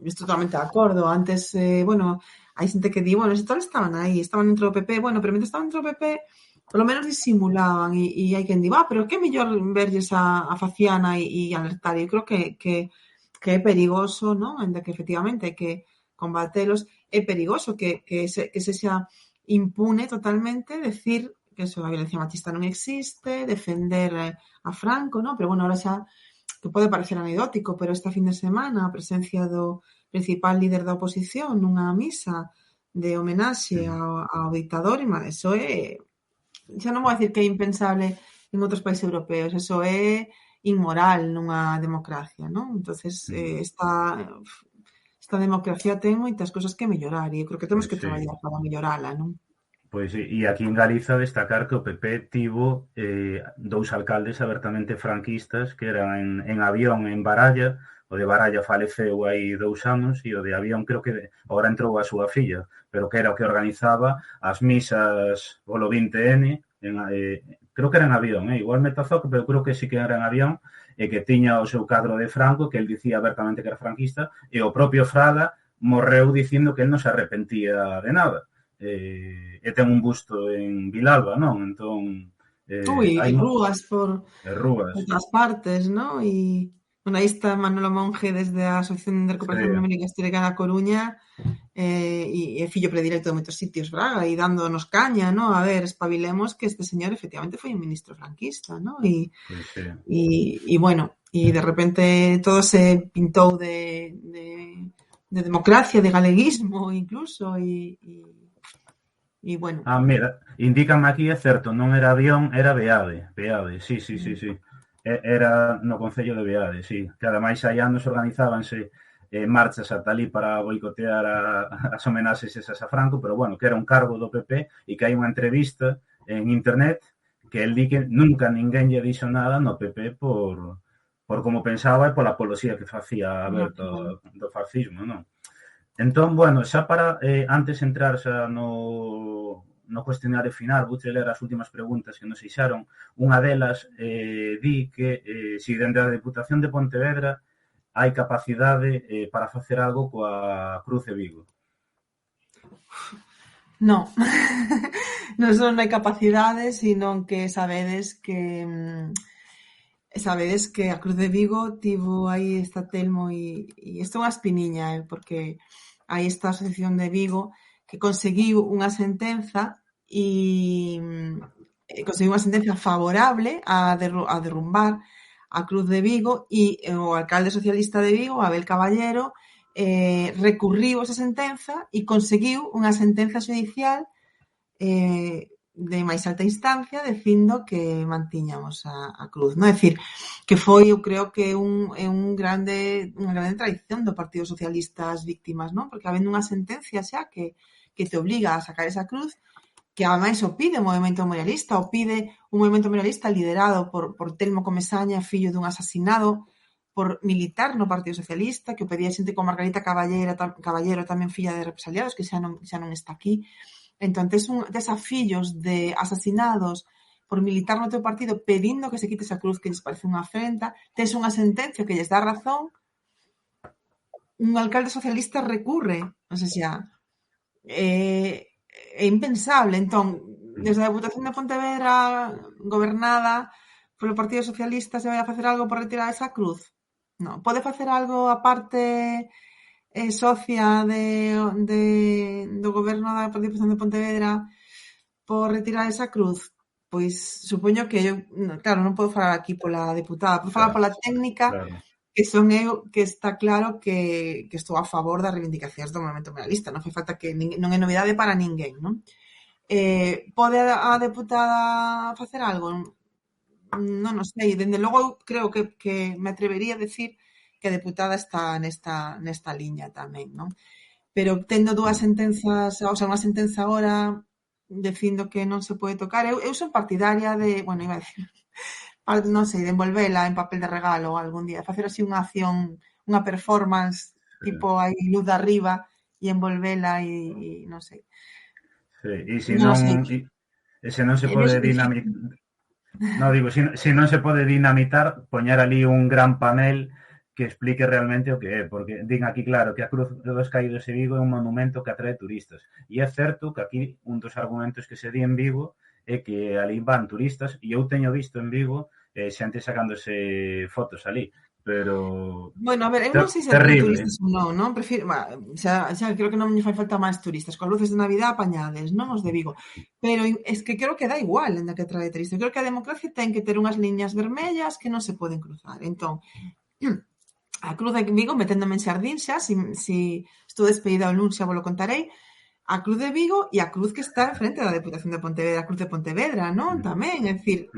estou totalmente de acordo. Antes, bueno, hai xente que di, bueno, esos tal estaban aí, estaban dentro do PP, bueno, pero mentre estaban dentro do PP, polo menos disimulaban e hai quen di, pero que é mellor verlles a faciana e alertar. Eu creo que é perigoso, non? Ainda que efectivamente hai que combatelos, é perigoso que se xa impune totalmente decir que eso, a violencia machista non existe, defender a Franco, non? Pero bueno, ahora xa que pode parecer anecdótico, pero esta fin de semana a presencia do principal líder da oposición nunha misa de homenaxe ao dictador, e eso é, xa non vou dicir que é impensable en outros países europeos, eso é inmoral nunha democracia, non? Entonces, esta democracia ten moitas cousas que mellorar e eu creo que temos que traballar para mellorala, non? Pois, e aquí en Galiza destacar que o PP tivo dous alcaldes abertamente franquistas que eran en Avión, en Baralla. O de Baralla faleceu hai 2 anos e o de Avión creo que agora entrou a súa filla, pero que era o que organizaba as misas polo 20N, creo que era en Avión, igual me tazoco, pero creo que sí que era en Avión, e que tiña o seu cadro de Franco, que el dicía abertamente que era franquista, e o propio Fraga morreu dicindo que el non se arrepentía de nada. E ten un busto en Vilalba, non? Entón, hai rúas por outras partes, non? E bueno, aí está Manolo Monge desde a Asociación de Recuperación Memórica Histórica da Coruña e fillo predilecto de moitos sitios, Fraga, e dándonos caña, non? A ver, espabilemos que este señor efectivamente foi un ministro franquista, non? E bueno, e de repente todo se pintou de democracia, de galeguismo incluso, e bueno. Mira, indícanme aquí, é certo, non era Avión, era Beade, sí. Era no concello de Beade, sí. Que ademais hai anos organizábanse marchas ata ali para boicotear as homenaxes esas a Franco, pero bueno, que era un cargo do PP e que hai unha entrevista en internet que el di que nunca ninguén lle dixo nada no PP por como pensaba e pola apoloxía que facía aberto do fascismo, non? Entón, bueno, xa para antes entrar xa no cuestionario final, vou ler as últimas preguntas que nos fixaron. Unha delas di que se dende a Deputación de Pontevedra hai capacidade para facer algo coa Cruz de Vigo. Non. Non só non hai capacidade, sino que sabedes que sabedes que a Cruz de Vigo tivo aí esta telmo e isto é unha espiniña, porque hai esta asociación de Vigo que conseguiu unha sentenza conseguiu unha sentenza favorable a derrumbar a Cruz de Vigo e o alcalde socialista de Vigo, Abel Caballero, recurriu esa sentenza e conseguiu unha sentenza xudicial de máis alta instancia dicindo que mantiñamos a cruz, non? É dicir, que foi, eu creo que unha grande traición do Partido Socialista ás víctimas, non? Porque habendo unha sentencia xa que te obliga a sacar esa cruz, que ademais o pide o movemento memorialista, o pide un movemento memorialista liderado por Telmo Comesaña, fillo dun asasinado por militar no Partido Socialista, que o pedía xente como Margarita Caballero, tamén filla de represaliados, que xa non está aquí. Entón, tes desafíos de asasinados por militar no teu partido pedindo que se quite esa cruz que lles parece unha afrenta, tes unha sentencia que lles dá razón, un alcalde socialista recurre, non sei xa, é impensable. Entón, desde a Deputación de Pontevedra, gobernada polo Partido Socialista, se vai a facer algo por retirar esa cruz? Non. Pode facer algo a parte socia do goberno da Deputación de Pontevedra por retirar esa cruz? Pois supoño que eu, claro, non podo falar aquí pola deputada, podo falar pola técnica, que son eu, que está claro que estou a favor das reivindicacións do movemento memorialista, non fai falta que non é novidade para ninguén, non? Pode a deputada facer algo? Non o sei, dende logo eu creo que me atrevería a decir que a deputada está nesta liña tamén, non? Pero tendo dúas sentenzas, ou sea, unha sentenza agora dicindo que non se pode tocar, eu son partidaria de, bueno, iba a decir, non sei, de envolvela en papel de regalo algún día, facer así unha acción, unha performance, tipo aí luz de arriba, e envolvela e non sei. Sí, e se non se pode dinamitar, non digo, se non se pode dinamitar, poñer ali un gran panel que explique realmente o que é, porque din aquí claro que a Cruz dos Caídos de Vigo é un monumento que atrae turistas, e é certo que aquí un dos argumentos que se di en Vigo é que ali van turistas, e eu teño visto en Vigo xente sacándose fotos ali, pero bueno, a ver, eu non sei se hai turistas ou non, prefiro, xa creo que non me fai falta máis turistas, con luces de Navidad apañades, non os de Vigo, pero es que creo que dá igual en que trae turistas, creo que a democracia ten que ter unhas liñas vermellas que non se poden cruzar, entón, a Cruz de Vigo, meténdome en xardín xa, si estou despedida o luns xa vos lo contarei, a Cruz de Vigo e a cruz que está en frente da Deputación de Pontevedra, a Cruz de Pontevedra, non? Tamén, é dicir,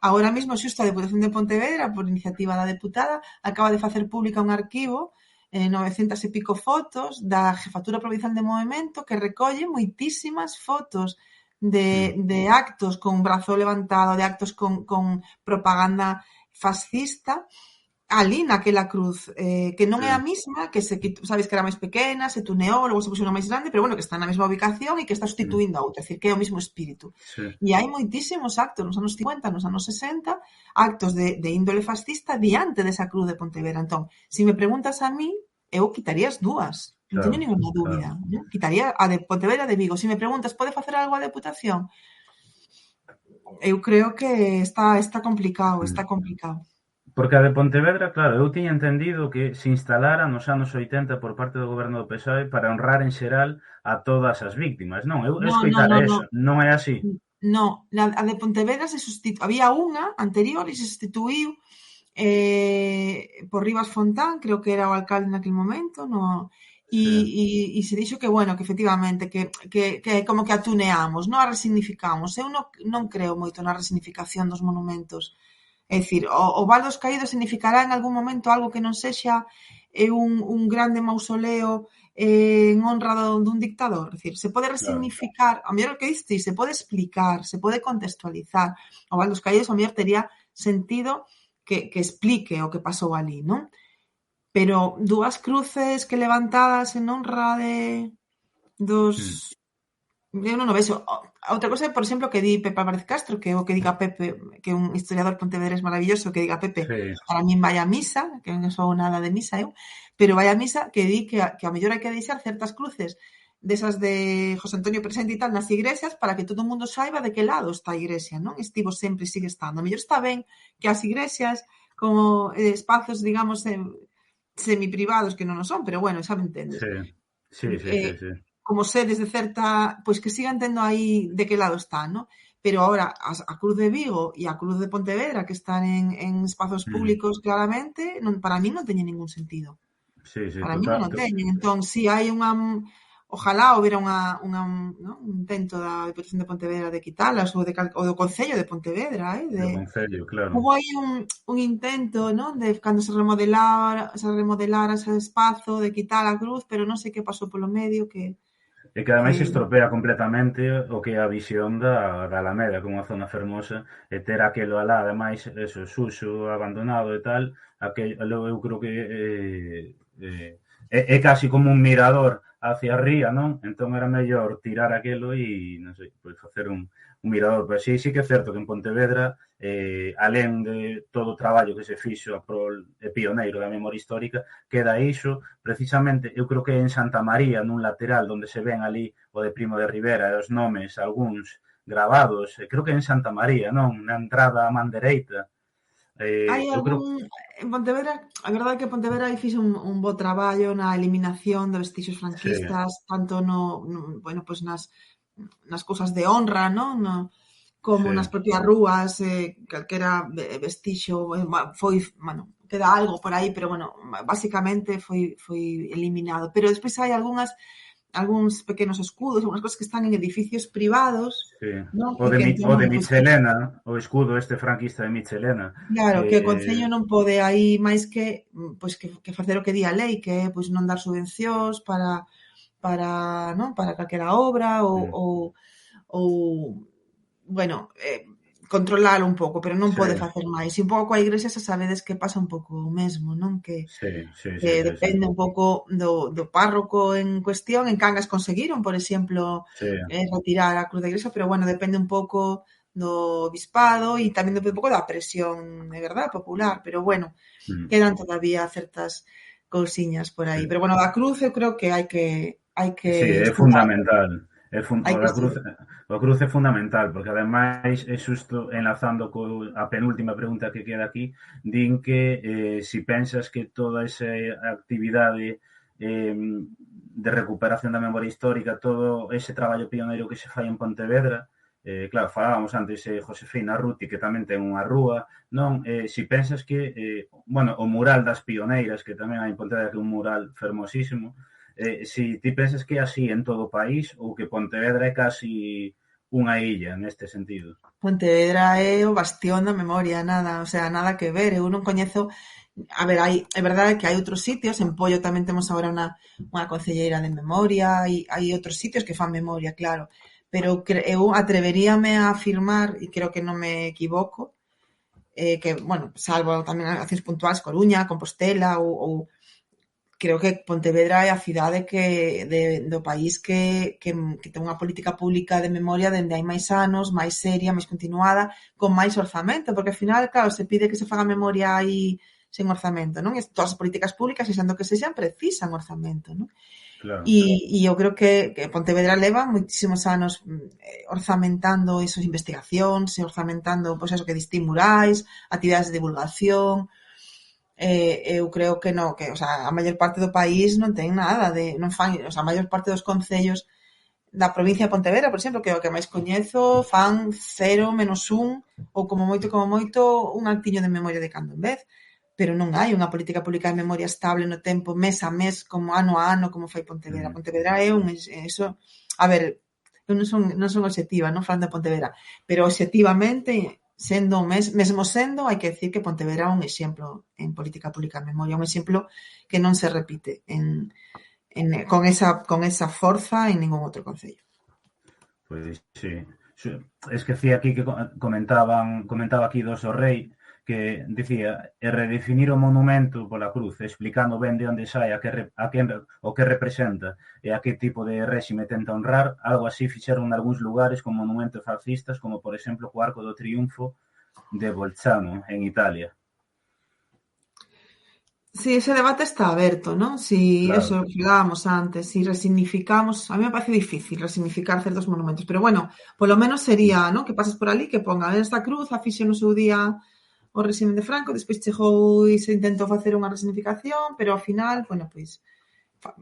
agora mesmo xusto a Deputación de Pontevedra, por iniciativa da deputada, acaba de facer pública un arquivo 900 e pico fotos da Jefatura Provincial de Movemento que recolle moitísimas fotos de actos con brazo levantado, de actos con propaganda fascista, ali naquela cruz, que non é a mesma, que se sabes que era máis pequena, se tuneou, logo se puxo unha máis grande, pero bueno, que está na mesma ubicación e que está sustituindo a outra, é dicir, que é o mesmo espírito. E hai moitísimos actos nos anos 50, nos anos 60, actos de índole fascista diante desa cruz de Pontevedra. Entón, se me preguntas a mí, eu quitaría as dúas, non teño ninguna dúbida. Quitaría a de Pontevedra de Vigo. Se me preguntas, pode facer algo a Deputación? Eu creo que está complicado, está complicado. Porque a de Pontevedra, claro, eu tiña entendido que se instalara nos anos 80 por parte do goberno do PSOE para honrar en xeral a todas as víctimas, non? Eu escoitara eso, non é así? Non, a de Pontevedra había unha anterior e se sustituíu por Rivas Fontán, creo que era o alcalde naquele momento, e se dixo que, bueno, que efectivamente, que como que atuneamos, non a resignificamos. Eu non creo moito na resignificación dos monumentos. É dicir, o Val dos Caídos significará en algún momento algo que non sexa un grande mausoleo en honra dun dictador. É dicir, se pode resignificar, a mellor o que diste, se pode explicar, se pode contextualizar. O Val dos Caídos a mellor tería sentido que explique o que pasou ali, non? Pero dúas cruces que levantadas en honra dos... Eu non o vexo. Outra cosa é, por exemplo, que di Pepe Álvarez Castro, que o que diga Pepe, que é un historiador pontevedrés maravilloso, que diga Pepe, para min vai a misa, que non sou nada de misa eu, pero vai a misa que di que a mellor hai que deixar certas cruces desas de José Antonio Presente e tal nas igrexas para que todo o mundo saiba de que lado está a igrexa, non? Estivo sempre e sigue estando. A mellor está ben que as igrexas como espazos, digamos, semiprivados que non o son, pero bueno, xa me entendes. Sí, sí, sí, sí, sí. Como sedes de certa, pois que sigan tendo aí de que lado están, ¿no? Pero ahora a Cruz de Vigo e a Cruz de Pontevedra que están en espazos públicos claramente, non, para mí non teñen ningún sentido. Sí, sí, Para min total. non teñen. Entón, si hai unha... Ojalá houbera ¿no? Un intento da Deputación de Pontevedra de quitalas ou do Concello de Pontevedra, Do Concello, claro. Hubo aí un intento, non? De cando se remodelara ese espazo de quitar a cruz, pero non sei que pasou polo medio E que ademais que estropea completamente o que é a visión da Alameda como unha zona fermosa e ter aquelo alá, ademais, eso, suxo, abandonado e tal, aquelo eu creo que é casi como un mirador hacia a ría, non? Entón era mellor tirar aquelo e, non sei, pois facer un mirador. Pero sí, sí que é certo que en Pontevedra, alén de todo o traballo que se fixo a prol pioneiro da memoria histórica, queda iso, precisamente, eu creo que en Santa María, nun lateral, onde se ven ali o de Primo de Rivera e os nomes, algúns gravados, creo que en Santa María, non? Na entrada a man dereita. hai Eu creo... algún en Pontevedra, a verdade é que Pontevedra aí fixo un bo traballo na eliminación de vestixios Sí, franquistas, tanto bueno, pois nas cousas de honra, non? Como sí, nas propias rúas, calquera vestixo, foi, bueno, queda algo por aí, pero bueno, basicamente foi eliminado. Pero despois hai algúns pequenos escudos, algunhas cosas que están en edificios privados, sí. non? O E de, que o entón, de pois, Michelena, o escudo este franquista de Michelena, claro, que que o Concello non pode aí máis que, pois, que facer o que di a lei, que é, pois, non dar subvencións para, non, para calquera obra ou bueno, controlar un pouco, pero non sí, pode facer máis. E un pouco a Igrexa xa sabedes que pasa un pouco o mesmo, non? sí, sí, sí, sí, sí, Depende un pouco do párroco en cuestión. En Cangas conseguiron, por exemplo, sí. retirar a cruz da Igrexa, pero bueno, depende un pouco do bispado e tamén depende un pouco da presión, é verdad, popular, pero bueno, Mm. quedan todavía certas cousiñas por Sí. aí. Pero bueno, da cruz eu creo que hai que Sí, é estudar, fundamental. hai O que da cruz, estudar. o cruz é fundamental, porque ademais é xusto enlazando a penúltima pregunta que queda aquí, din que si pensas que toda esa actividade de recuperación da memoria histórica, todo ese traballo pioneiro que se fai en Pontevedra, claro, falábamos antes Josefina Ruti, que tamén ten unha rúa, non? Si pensas que, bueno, o mural das pioneiras, que tamén hai en Pontevedra, que é un mural fermosísimo, si ti pensas que é así en todo o país ou que Pontevedra é casi unha illa neste sentido. Pontevedra é o bastión da memoria, nada, o sea, nada que ver. Eu non coñezo, a ver, é verdade que hai outros sitios, en Pollo tamén temos agora unha concelleira de memoria, hai outros sitios que fan memoria, claro, pero eu atreveríame a afirmar, e creo que non me equivoco, que, bueno, salvo tamén accións puntuais, Coruña, Compostela ou creo que Pontevedra é a cidade do país que ten unha política pública de memoria dende hai máis anos, máis seria, máis continuada, con máis orzamento, porque ao final, claro, se pide que se faga memoria aí sen orzamento, non? E todas as políticas públicas, sendo que sexan, precisan orzamento, non? Claro. E eu creo que Pontevedra leva moitísimos anos orzamentando esas investigacións, e orzamentando, pois eso, que distín murais, actividades de divulgación. Eu creo que non, que, o sea, a maior parte do país non ten nada non fan, o sea, a maior parte dos concellos da provincia de Pontevedra, por exemplo, que é o que máis coñezo, fan 0, -1, ou como moito, un altiño de memoria de cando en vez, pero non hai unha política pública de memoria estable no tempo, mes a mes, como ano a ano, como fai Pontevedra. Pontevedra é eso, a ver, eu non son obxectiva, non falando de Pontevedra, pero obxectivamente, mesmo sendo, hai que decir que Pontevedra é un exemplo en política pública de memoria, un exemplo que non se repite con esa forza en ningún outro concello. Pois sí. Esquecía aquí que comentaba aquí do Rei, que dicía redefinir o monumento pola cruz, explicando ben de onde sai, o que representa e a que tipo de réxime tenta honrar, algo así fixeron nalgúns lugares con monumentos fascistas, como por exemplo o Arco do Triunfo de Bolzano, en Italia. Sí, ese debate está aberto, non? Si eso Claro, que falábamos antes, si resignificamos, a mí me parece difícil resignificar certos monumentos, pero bueno, polo menos sería, non? Que pases por ali, que pongan esta cruz, a fixo no seu día o réxime de Franco, despois chegou e se intentou facer unha resignificación, pero ao final, bueno, pois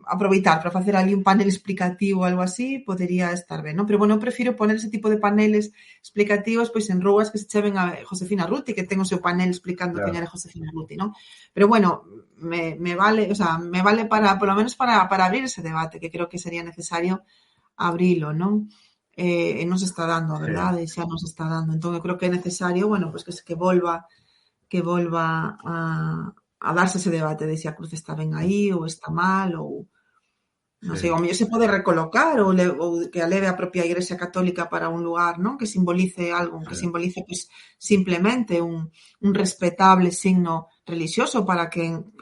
aproveitar para facer ali un panel explicativo ou algo así, podería estar ben, non? Pero, bueno, eu prefiro poner ese tipo de paneles explicativos pois en rúas que se cheven a Josefina Ruti, que ten o seu panel explicando quen claro, era Josefina Ruti, non? Pero, bueno, me vale, o sea, me vale para, polo menos para abrir ese debate, que creo que sería necesario abrilo, non? E non se está dando, a sí, verdade, xa non se está dando. Entón, eu creo que é necesario, bueno, pois que volva a darse ese debate de se a cruz está ben aí ou está mal ou non sei, sí, ao mellor se pode recolocar ou que a leve a propia Igrexa Católica para un lugar, non? Que simbolice algo, sí, que simbolice pois, simplemente un respetable signo religioso para quen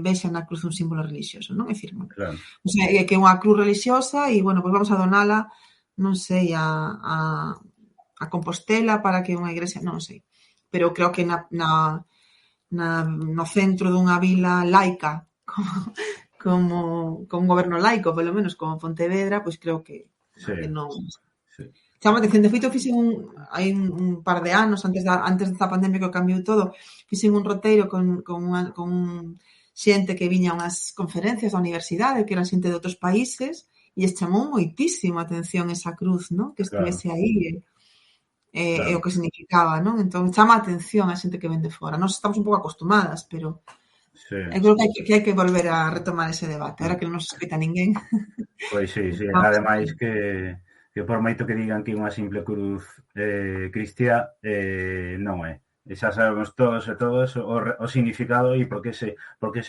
vexa na cruz un símbolo religioso, non? É dicir, claro, o sea, que é unha cruz religiosa e, bueno, pois vamos a donala, non sei, a Compostela para que unha igrexa, non sei. Pero creo que no centro dunha vila laica con un goberno laico, polo menos, como Pontevedra, pois creo sí, que non. sí, Chama a atención, de feito, fixen hai un par de anos, antes desta pandemia que cambiou todo, fixen un roteiro con xente que viña a unhas conferencias da universidade, que eran xente de outros países, e lles chamou moitísimo a atención esa cruz, non? Que claro, estivese aí, e o claro, que significaba, non? Entón, chama a atención a xente que ven de fora. Nós estamos un pouco acostumadas, pero sí. eu creo que hai que volver a retomar ese debate, ahora que non nos escoita ninguén. Pois sí, sí. Vamos a Ademais ver. que por moito que digan que é unha simple cruz cristiá, non é. E xa sabemos todos e todos o significado e por que se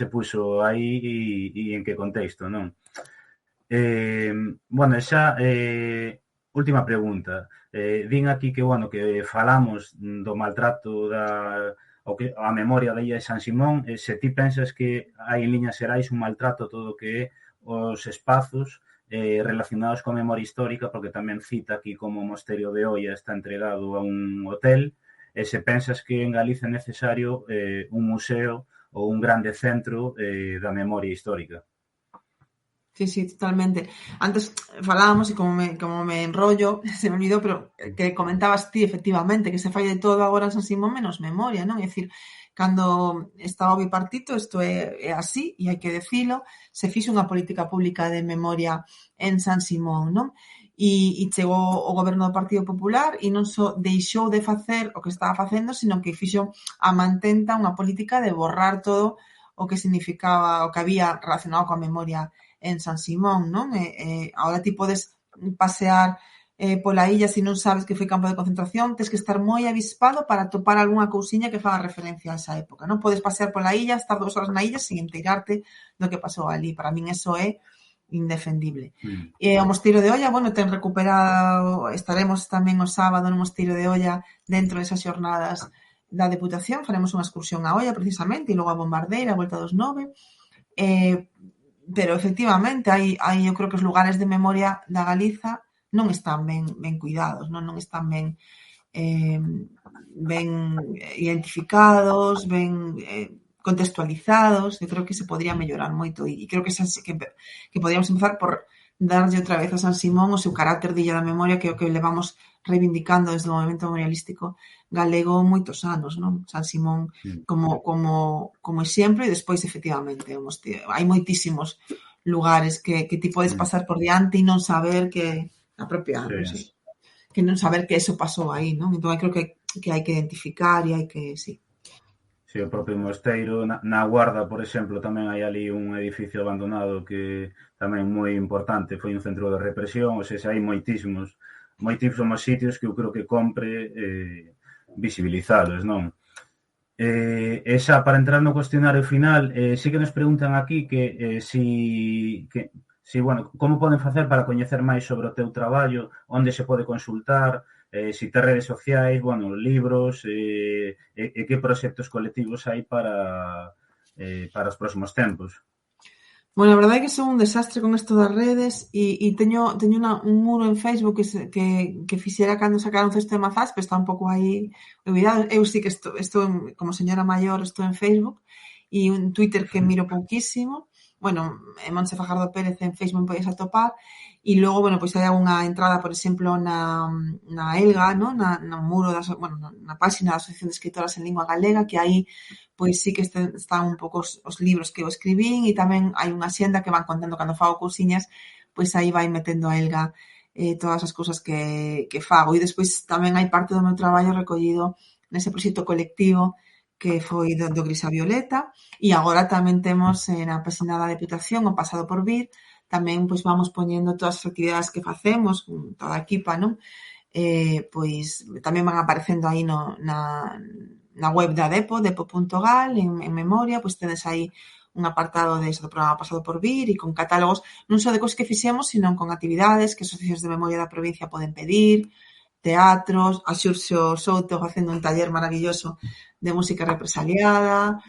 puxo aí e en que contexto, non? Bueno, xa, última pregunta. Din aquí que, bueno, que falamos do maltrato o que, a memoria da Illa de San Simón, se ti pensas que hai en liñas xerais un maltrato todo o que é os espazos relacionados coa memoria histórica, porque tamén cita aquí como o Mosteiro de Oia está entregado a un hotel, e se pensas que en Galicia é necesario un museo ou un grande centro da memoria histórica. Sí, sí, totalmente. Antes falábamos e como me enrollo, se me olvidou, pero que comentabas ti, efectivamente, que se fai de todo agora en San Simón menos memoria, non? É dicir, cando estaba o bipartito, isto é así, e hai que decilo, se fixo unha política pública de memoria en San Simón, non? E chegou o goberno do Partido Popular e non só deixou de facer o que estaba facendo, sino que fixo a mantenta unha política de borrar todo o que significaba, o que había relacionado coa memoria en San Simón, non? Ahora ti podes pasear pola illa se non sabes que foi campo de concentración, tes que estar moi avispado para atopar algunha cousiña que faga referencia a esa época, non? Podes pasear pola illa, estar 2 horas na illa sen enteirarte do que pasou ali. Para min eso é indefendible. Mm. O Mosteiro de Oia, bueno, ten recuperado, estaremos tamén o sábado no Mosteiro de Oia dentro desas xornadas da Deputación, faremos unha excursión a Oia precisamente e logo a Bombardeira, a volta dos 9. Pero efectivamente hai eu creo que os lugares de memoria da Galiza non están ben cuidados, non están ben identificados, ben contextualizados. Eu creo que se podría mellorar moito e creo que podríamos empezar por darlle outra vez a San Simón o seu carácter de illa da memoria, que é o que levamos reivindicando desde o movemento memorialístico galego moitos anos, non? San Simón Mm. como exemplo e despois, efectivamente, hai moitísimos lugares que ti podes Mm. pasar por diante e non saber que a propia, Sí. non sei, que non saber que eso pasou aí, non? Entón, creo que hai que identificar e hai que, sí. Sí, o propio mosteiro, na Guarda, por exemplo, tamén hai ali un edificio abandonado que tamén moi importante, foi un centro de represión, ou seja, hai moitísimos sitios que eu creo que compre visibilizalos, non? E xa, para entrar no cuestionario final, sí que nos preguntan aquí si, bueno, como poden facer para coñecer máis sobre o teu traballo, onde se pode consultar, si tes redes sociais, bueno, libros, e que proxectos colectivos hai para os próximos tempos. Bueno, a verdade é que son un desastre con isto das redes e teño un muro en Facebook que fixera cando sacaron Cesto de Mazás, pero está un pouco aí olvidado. Eu sí que estou como señora maior, estou en Facebook e un Twitter que miro pouquísimo. Bueno, Montse Fajardo Pérez en Facebook me podes atopar. E logo, bueno, pois hai unha entrada, por exemplo, na Elga, no muro na páxina da Asociación de Escritoras en Lingua Galega, que aí pois sí que están un pouco os libros que eu escribín, e tamén hai unha xenda que van contando cando fago cousiñas, pois aí vai metendo a Elga todas as cousas que fago. E despois tamén hai parte do meu traballo recollido nese proxecto colectivo que foi do Gris a Violeta, e agora tamén temos na páxina da Deputación o Pasado por Vir, tamén pois vamos poñendo todas as actividades que facemos, toda a equipa, non? Pois tamén van aparecendo aí na web da depo.gal, en memoria, pois tedes aí un apartado do programa Pasado por Vir e con catálogos non só de cousas que fixemos, sino con actividades que as asociacións de memoria da provincia poden pedir, teatros, a Xurxo Souto facendo un taller maravilloso de música represaliada,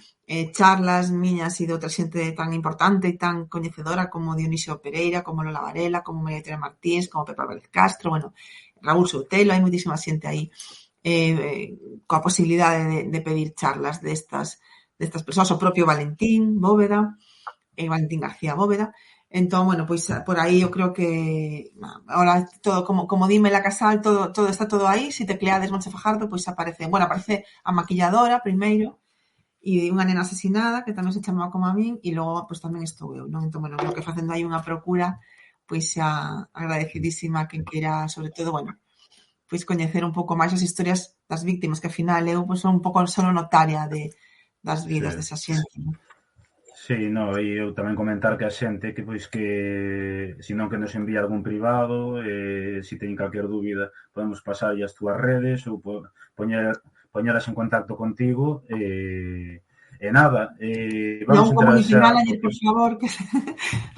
charlas miñas e de outra xente tan importante e tan coñecedora como Dionisio Pereira, como Lola Varela, como María Teresa Martínez, como Pepa Vélez Castro, bueno, Raúl Soutelo, hai moitísima xente aí coa posibilidade de pedir charlas destas persoas, o propio Valentín Bóveda, Valentín García Bóveda. Entón, bueno, pois por aí eu creo que ahora todo, como dime la Casal, todo está todo aí, se tecleades Montse Fajardo, pois aparece a maquilladora primeiro, e unha nena asesinada, que tamén se chamaba como a min, e logo, pois tamén estou eu, non? Entón, bueno, creo que facendo aí unha procura, pois xa agradecidísima a quen queira, sobre todo, bueno, pois coñecer un pouco máis as historias das víctimas, que ao final eu pois son un pouco solo notaria das vidas desa xente, non? Sí, no, e eu tamén comentar que a xente que pois que se non que nos envía algún privado, se teñen calquer dúbida, podemos pasar as túas redes ou poñeras en contacto contigo e nada, vamos Un entrar community xa manager, por favor, que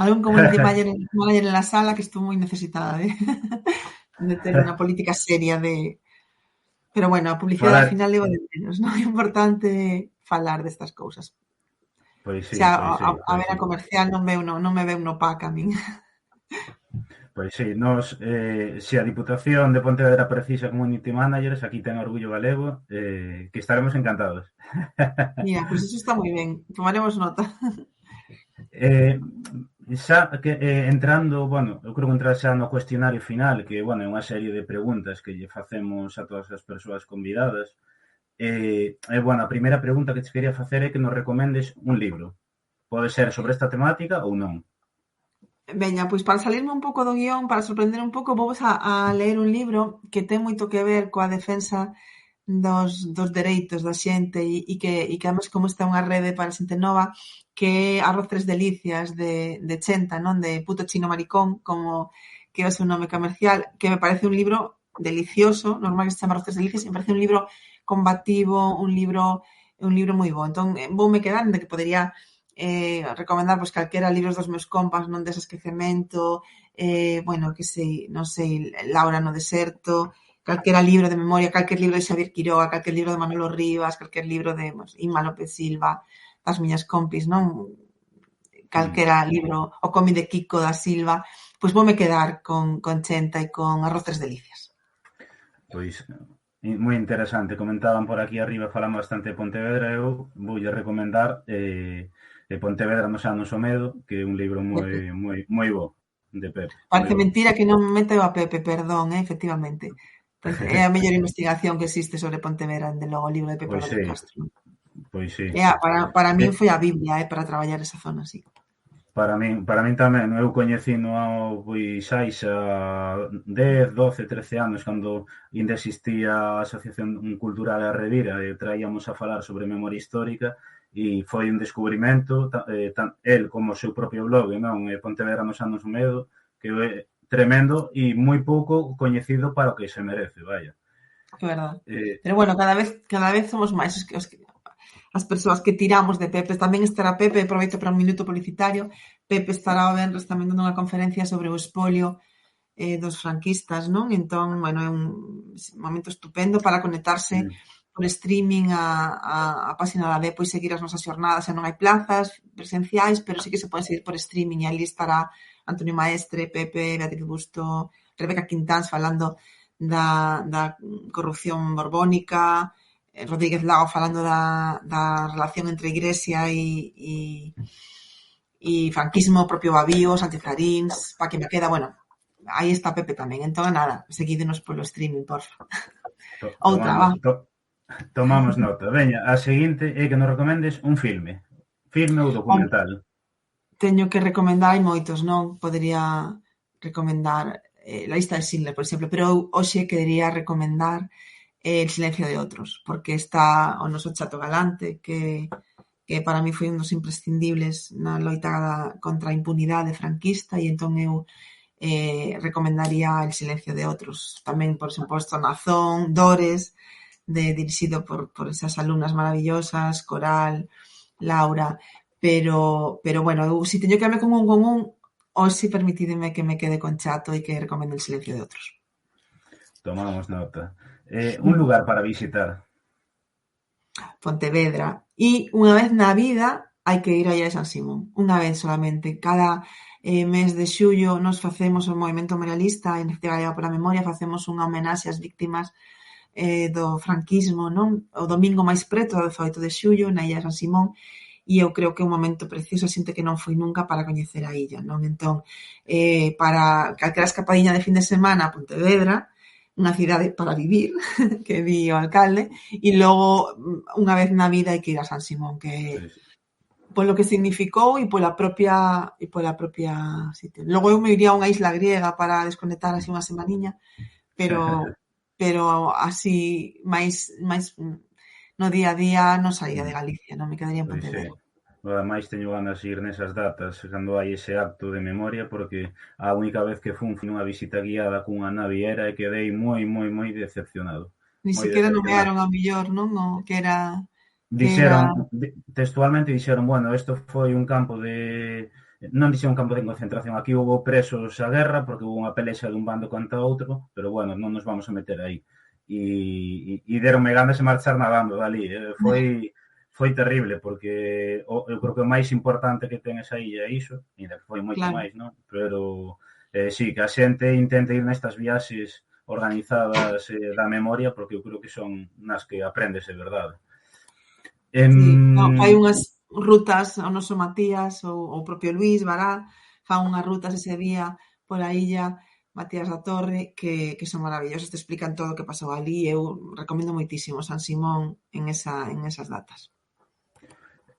algún community manager en la sala, que estou moi necesitada de ter unha política seria de... Pero bueno, a publicidade falar, ao final leva de menos, non? É importante falar destas cousas. pois sí, Xa, pois sí, a pois sí. vena comercial non me veu no PAC a min. Pois sí, nos, se a Diputación de Pontevedra precisa community managers, aquí ten Orgullo Galego, que estaremos encantados. Mira, pois iso está moi ben, tomaremos nota. Eh, xa que entrando, bueno, eu creo que entrar xa no cuestionario final, que, bueno, é unha serie de preguntas que lle facemos a todas as persoas convidadas. Bueno, a primeira pregunta que te quería facer é que nos recomendes un libro. Pode ser sobre esta temática ou non. Veña, pois para salirme un pouco do guión, para sorprender un pouco, vou a ler un libro que ten moito que ver coa defensa dos dereitos da xente e que además como está unha rede para xente nova, que é Arroz Tres Delicias de Chenta, non? De Puto Chino Maricón, como que é o seu nome comercial, que me parece un libro delicioso, normal que se chama Arroz Tres Delicias, me parece un libro combativo, un libro moi bo. Entón, voume quedar de que podería recomendar pois calquera libros dos meus compas, non Desesquecemento, bueno, que sei, non sei, Laura no deserto, calquera libro de memoria, calquer libro de Xavier Quiroga, calquer libro de Manolo Rivas, calquer libro de Inma López Silva, das miñas compis, non? Calquera libro, o cómic de Kiko da Silva, pois voume quedar con Chenta e con Arroz Tres Delicias. Pois, moi interesante. Comentaban por aquí arriba, falamos bastante de Pontevedra, eu voulle recomendar Pontevedra nos anos o medo, que é un libro moi bo de Pepe. Parece mentira que non meteu a Pepe, perdón, efectivamente. É a mellor investigación que existe sobre Pontevedra, de logo, o libro de Pepe Vélez Castro. Pois sí. Para min foi a Biblia, para traballar esa zona, sí. Para min tamén, eu coñecino pois hai xa 10, 12, 13 anos cando ainda existía a Asociación Cultural A Revira e traíamos a falar sobre memoria histórica e foi un descubrimento, el como o seu propio blog, non? Pontevedra nos anos o medo, que é tremendo e moi pouco coñecido para o que se merece, vaya. É verdade. Pero bueno, cada vez somos máis as persoas que tiramos de Pepe. Tamén estará Pepe, aproveito para un minuto publicitario, Pepe estará o venres tamén dando unha conferencia sobre o espolio dos franquistas, non? Entón, bueno, é un momento estupendo para conectarse por streaming a página da Depo e seguir as nosas xornadas. Xa non hai plazas presenciais, pero sí que se pode seguir por streaming e ali estará Antonio Maestre, Pepe, Beatriz Busto, Rebeca Quintáns falando da corrupción borbónica, Rodríguez Lago falando da relación entre Iglesia e franquismo, propio Babío, Sánchez Aríns, Paqui Maqueda, bueno, aí está Pepe tamén. Entón, nada, seguídenos polo streaming, porfa. Outra, va. Tomamos nota. Veña, a seguinte é que nos recomendes un filme. Filme ou documental. Teño que recomendar, hai moitos, non? Podería recomendar La lista de Schindler, por exemplo, pero hoxe quería recomendar El silencio de outros, porque está o noso Chato Galante, que para mí foi un dos imprescindibles na loita contra a impunidade franquista, e entón eu recomendaría El silencio de outros. Tamén, por suposto, Nazón, Dores, dirixido por esas alumnas maravillosas, Coral, Laura, pero bueno, eu si teño que darme con un, hoxe permitídeme que me quede con Chato e que recomendo El silencio de outros. Tomamos nota. Un lugar para visitar. Pontevedra. E unha vez na vida hai que ir aí a San Simón. Unha vez solamente. Cada mes de xullo nos facemos o movimento memorialista, a Iniciativa Galega pola Memoria, facemos unha homenaxe ás víctimas do franquismo, non? O domingo máis preto, o 18 de xullo, na illa de San Simón, e eu creo que é un momento precioso, xente que non foi nunca para coñecer a illa, non? Entón, para calquera escapadiña de fin de semana a Pontevedra, unha cidade para vivir, que di o alcalde, e logo, unha vez na vida, hai que ir a San Simón, que polo que significou e pola propia sitio. Logo eu me iría a unha isla griega para desconectar así unha semaniña, pero así máis no día a día non saía de Galicia, non me quedaría en Pontevedra. Ademais, teño ganas de ir nesas datas cando hai ese acto de memoria, porque a única vez que fun unha visita guiada cunha naviera e quedei moi decepcionado. Ni siquiera nomearon a mellor, non? O que era... Dixeron, textualmente dixeron, bueno, isto foi un campo de... Non dixeron un campo de concentración, aquí houve presos a guerra porque houve unha pelexa dun bando contra outro, pero bueno, non nos vamos a meter aí. E deronme ganas de marchar nadando dali. Foi terrible, porque eu creo que o máis importante que ten esa illa é iso, ainda que foi moito máis, non? Pero sí, que a xente intente ir nestas viaxes organizadas da memoria, porque eu creo que son nas que aprendes de verdade. Hai unhas rutas, o noso Matías ou o propio Luís Bará fan unhas rutas ese día pola illa, Matías da Torre, que son maravillosas, te explican todo o que pasou ali. Eu recomendo moitísimo San Simón en esas datas.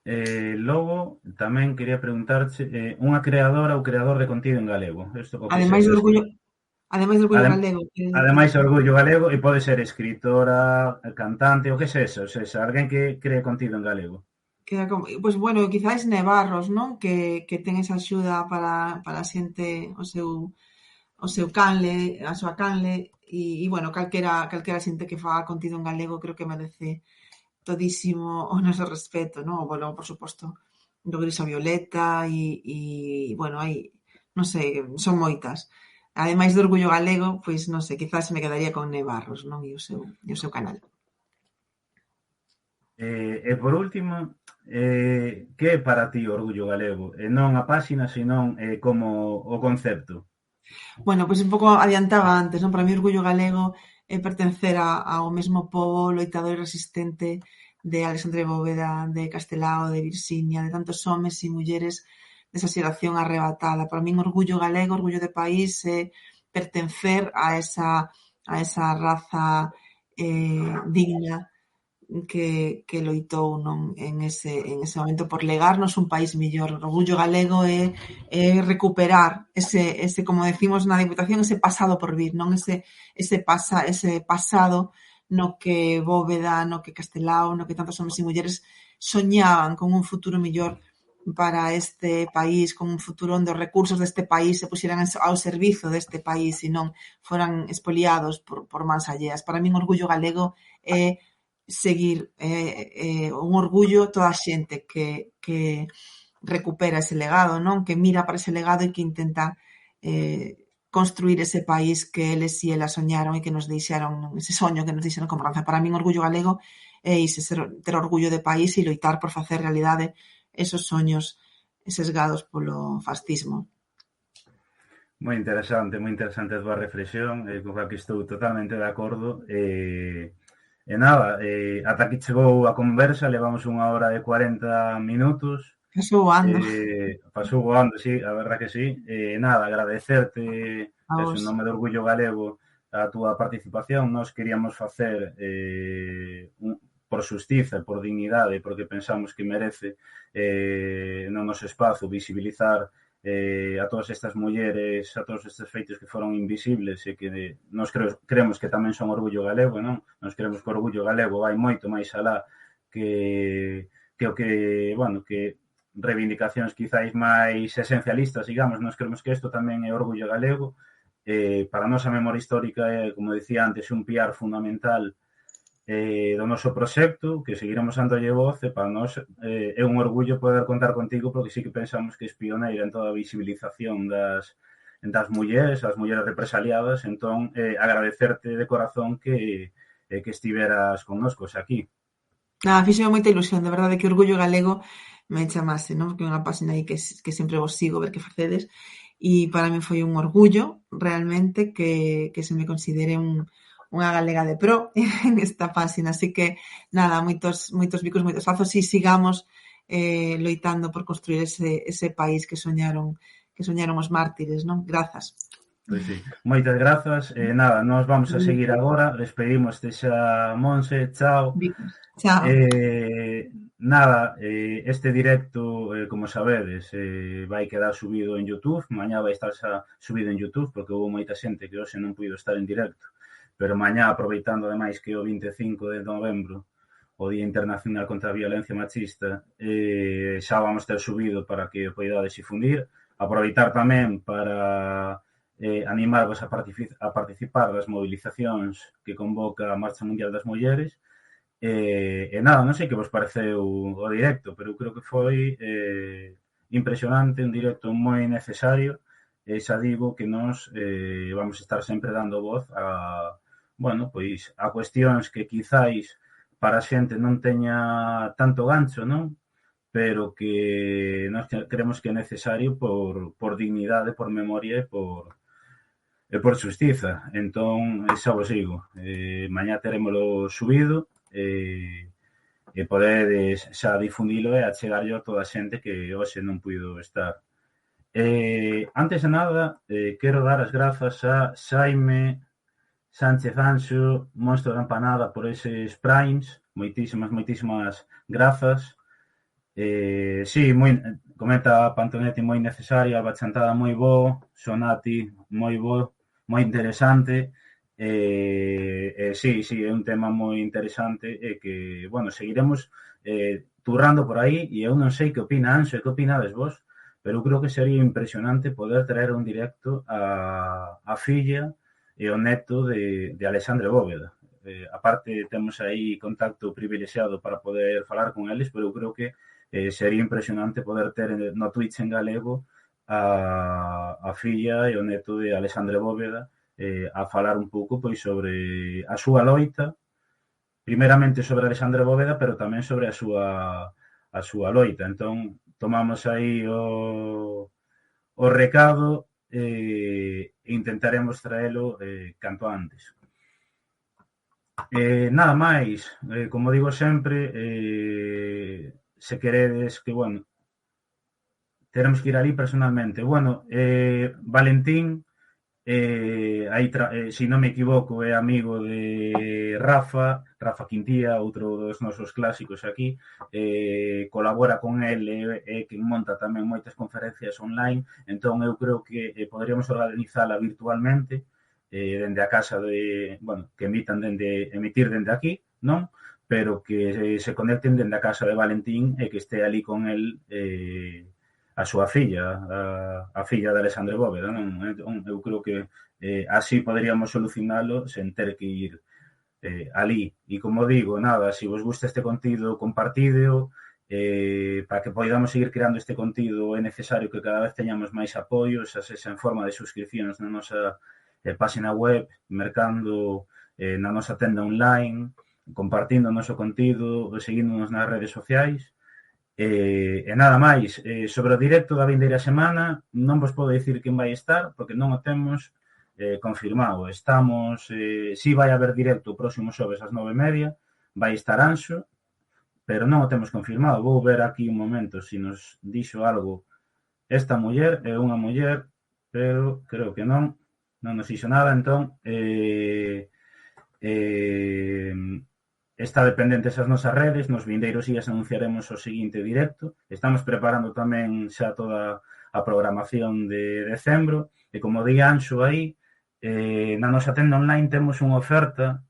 Logo, tamén quería preguntarche unha creadora ou creador de contido en galego. Ademais do orgullo galego. Ademais do orgullo galego, e pode ser escritora, cantante, o que sexa, ou sexa, alguén que cree contido en galego. Pois bueno, quizáis Nevarros, non? Que ten esa axuda para a xente, o seu canle, a súa canle, e bueno, calquera xente que faga contido en galego creo que merece todísimo o noso respeto, non? Bueno, por suposto, do Grisa Violeta e bueno, hai, non sei, son moitas. Ademais do orgullo galego, pois non sei, quizás me quedaría con Nevarros, non? E o seu canal. E por último, que é para ti o orgullo galego? E non a páxina, senón como o concepto. Bueno, pois un pouco adiantaba antes, non? Para mí o orgullo galego é pertencer ao mesmo pobo loitador e resistente de Alexandre Bóveda, de Castelao, de Virxinia, de tantos homes e mulleres desa xeración arrebatada. Para min orgullo galego, orgullo de país, é pertencer a esa raza digna que loitou non en ese momento por legarnos un país mellor. O orgullo galego é recuperar ese, como decimos na Diputación, ese pasado por vir, non ese pasado no que Bóveda, no que Castelao, no que tantos homes e mulleres soñaban con un futuro mellor para este país, con un futuro onde os recursos deste país se puxeran ao servizo deste país e non foran expoliados por mans alleas. Para min, orgullo galego é seguir un orgullo toda a xente que recupera ese legado, non? Que mira para ese legado e que intenta construir ese país que eles e elas soñaron e que nos deixaron, ese soño que nos deixaron como raza. Para min, orgullo galego é ter orgullo de país e loitar por facer realidade esos soños sesgados polo fascismo. Moi interesante a túa reflexión, co que estou totalmente de acordo. E nada, ata aquí chegou a conversa, levamos 1 hora e 40 minutos. Pasou voando Pasou voando, sí, a verdad que sí. Nada, agradecerte a eso, en vos. nome do Orgullo Galego a túa participación. Nós queríamos facer por xustiza, por dignidade, porque pensamos que merece no noso espazo visibilizar a todas estas mulleres, a todos estes feitos que foron invisibles e que nós creemos que tamén son orgullo galego, non? Nós creemos que o orgullo galego vai moito máis alá que o que, bueno, que reivindicacións quizáis máis esencialistas, digamos. Nós creemos que isto tamén é orgullo galego. Para a nosa memoria histórica é, como dicía antes, un piar fundamental do noso proxecto, que seguiremos dándolle voz, e para nós é un orgullo poder contar contigo, porque sí que pensamos que es pioneira en toda a visibilización das mulleres, as mulleres represaliadas. Entón, agradecerte de corazón que estiveras connosco aquí. Nada, fíxome moita ilusión, de verdade que Orgullo Galego me chamase, non? Que é unha páxina aí que sempre vos sigo ver que facedes e para min foi un orgullo realmente que se me considere unha galega de pro en esta páxina, así que nada, moitos bicos, moitos fazos e sigamos loitando por construir ese país que soñaron os mártires, non? Grazas. Pois sí. Moitas grazas. Nada, nós vamos a seguir agora. Despedimos xa, Monse. Chao. Bicos. Chao. Nada, este directo, como sabedes, vai quedar subido en YouTube. Mañá vai estar xa subido en YouTube, porque houve moita xente que hoxe non puido estar en directo. Pero mañá, aproveitando ademais que o 25 de novembro, o Día Internacional contra a Violencia Machista, xa vamos ter subido para que o poidades difundir. Aproveitar tamén para animarvos a participar das movilizacións que convoca a Marcha Mundial das Mulleres. E nada, non sei que vos pareceu o directo, pero eu creo que foi impresionante, un directo moi necesario. Xa digo que nós vamos estar sempre dando voz a, bueno, pois a cuestións que quizáis para a xente non teña tanto gancho, non? Pero que nós creemos que é necesario por dignidade, por memoria e por xustiza. Entón, xa vos digo, mañá terémolo subido e podedes xa difundilo e achegarlo a toda a xente que hoxe non puido estar. Antes de nada, quero dar as grazas a Xaime Sánchez Anxo, Monstro da Empanada, por eses primes. Moitísimas grazas. Sí, comenta Pantonetti, moi necesaria, a bachantada moi bo, Sonati moi bo, moi interesante. Sí, é un tema moi interesante e que, bueno, seguiremos turrando por aí e eu non sei que opina Anxo e que opinades vos, pero eu creo que sería impresionante poder traer un directo a filla e o neto de Alexandre Bóveda. Aparte, temos aí contacto privilexiado para poder falar con eles, pero eu creo que sería impresionante poder ter no Twitch en galego a filla e o neto de Alexandre Bóveda a falar un pouco pois sobre a súa loita, primeramente sobre Alexandre Bóveda, pero tamén sobre a súa loita. Entón, tomamos aí o recado e intentaremos traelo canto antes. Nada máis, como digo sempre, se queredes que, bueno, teremos que ir ali personalmente. Bueno, Valentín, se non me equivoco, é amigo de Rafa Quintía, outro dos nosos clásicos aquí, colabora con el e que monta tamén moitas conferencias online. Entón eu creo que poderíamos organizala virtualmente dende a casa bueno, que emitir dende aquí, non? Pero que se conecten dende a casa de Valentín e que este ali con el a súa filla, a filla de Alexandre Bóveda, non? Eu creo que así poderíamos solucionalo sen ter que ir ali. E como digo, nada, se vos gusta este contido, compartídeo, para que poidamos seguir creando este contido é necesario que cada vez teñamos máis apoios, xa sexa en forma de suscripcións na nosa página web, mercando na nosa tenda online, compartindo o noso contido, seguíndonos nas redes sociais. E nada máis, sobre o directo da vindeira semana non vos podo dicir quen vai estar, porque non o temos confirmado. Estamos, si vai haber directo o próximo xoves ás 9:30, vai estar Anxo, pero non o temos confirmado. Vou ver aquí un momento se nos dixo algo. Esta muller é unha muller, pero creo que non nos dixo nada, entón está dependentes as nosas redes, nos vindeiros días anunciaremos o seguinte directo. Estamos preparando tamén xa toda a programación de decembro, e como di Anxo aí, na nosa tenda online temos unha oferta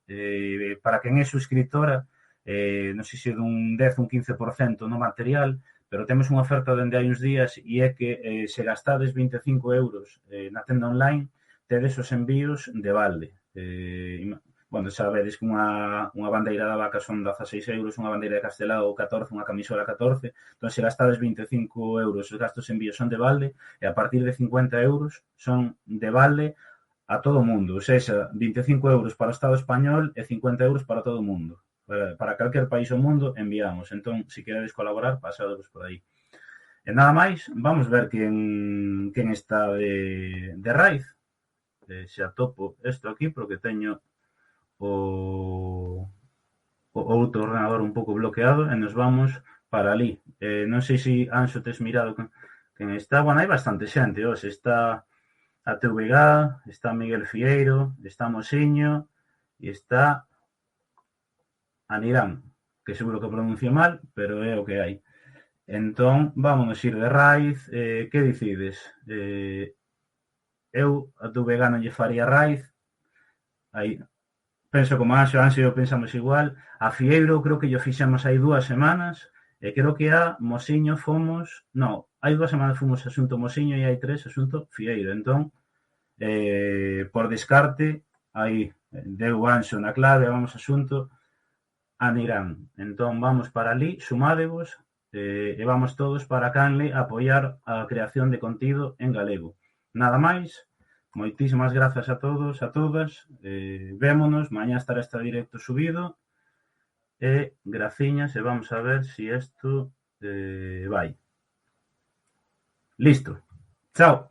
para quen é suscriptora, non sei se dun 10 ou un 15% no material, pero temos unha oferta dende hai uns días e é que se gastades 25 euros na tenda online, tedes os envíos de balde. Bueno, sabedes que unha bandeira da vaca son 16 euros, unha bandeira de Castelao 14, unha camisola 14, entón se gastades 25 euros, os gastos de envío son de balde, e a partir de 50 euros son de balde a todo o mundo, ou seja, 25 euros para o Estado español e 50 euros para todo o mundo. Para calquer país do mundo enviamos, entón, se queredes colaborar, pasadevos por aí. E nada máis, vamos ver quen está de raíz. Se atopo isto aquí, porque teño o outro ordenador un pouco bloqueado e nos vamos para ali. Non sei se Anxo tes mirado quen está. Bueno, hai bastante xente, hoxe está a TVG, está Miguel Fieiro, está Mosiño e está Anirán, que seguro que pronuncio mal, pero é o que hai. Entón, vámonos ir de raíz. Que dicides? Eu a TVG non lle faría raíz. Aí penso como Anxo e eu pensamos igual. A Fieiro creo que lle fixemos hai 2 semanas, e creo que a Mosiño fomos... Non, hai 2 semanas fomos asunto Mosiño e hai 3 asunto Fieiro. Entón, por descarte, aí deu Anxo na clave, vamos asunto Anirán. Entón, vamos para ali, sumádevos, e vamos todos para Canle a apoiar a creación de contido en galego. Nada máis. Moitísimas grazas a todos, a todas. Vémonos, mañá estará este directo subido. E graciñas, e vamos a ver se isto vai. Listo. Chao.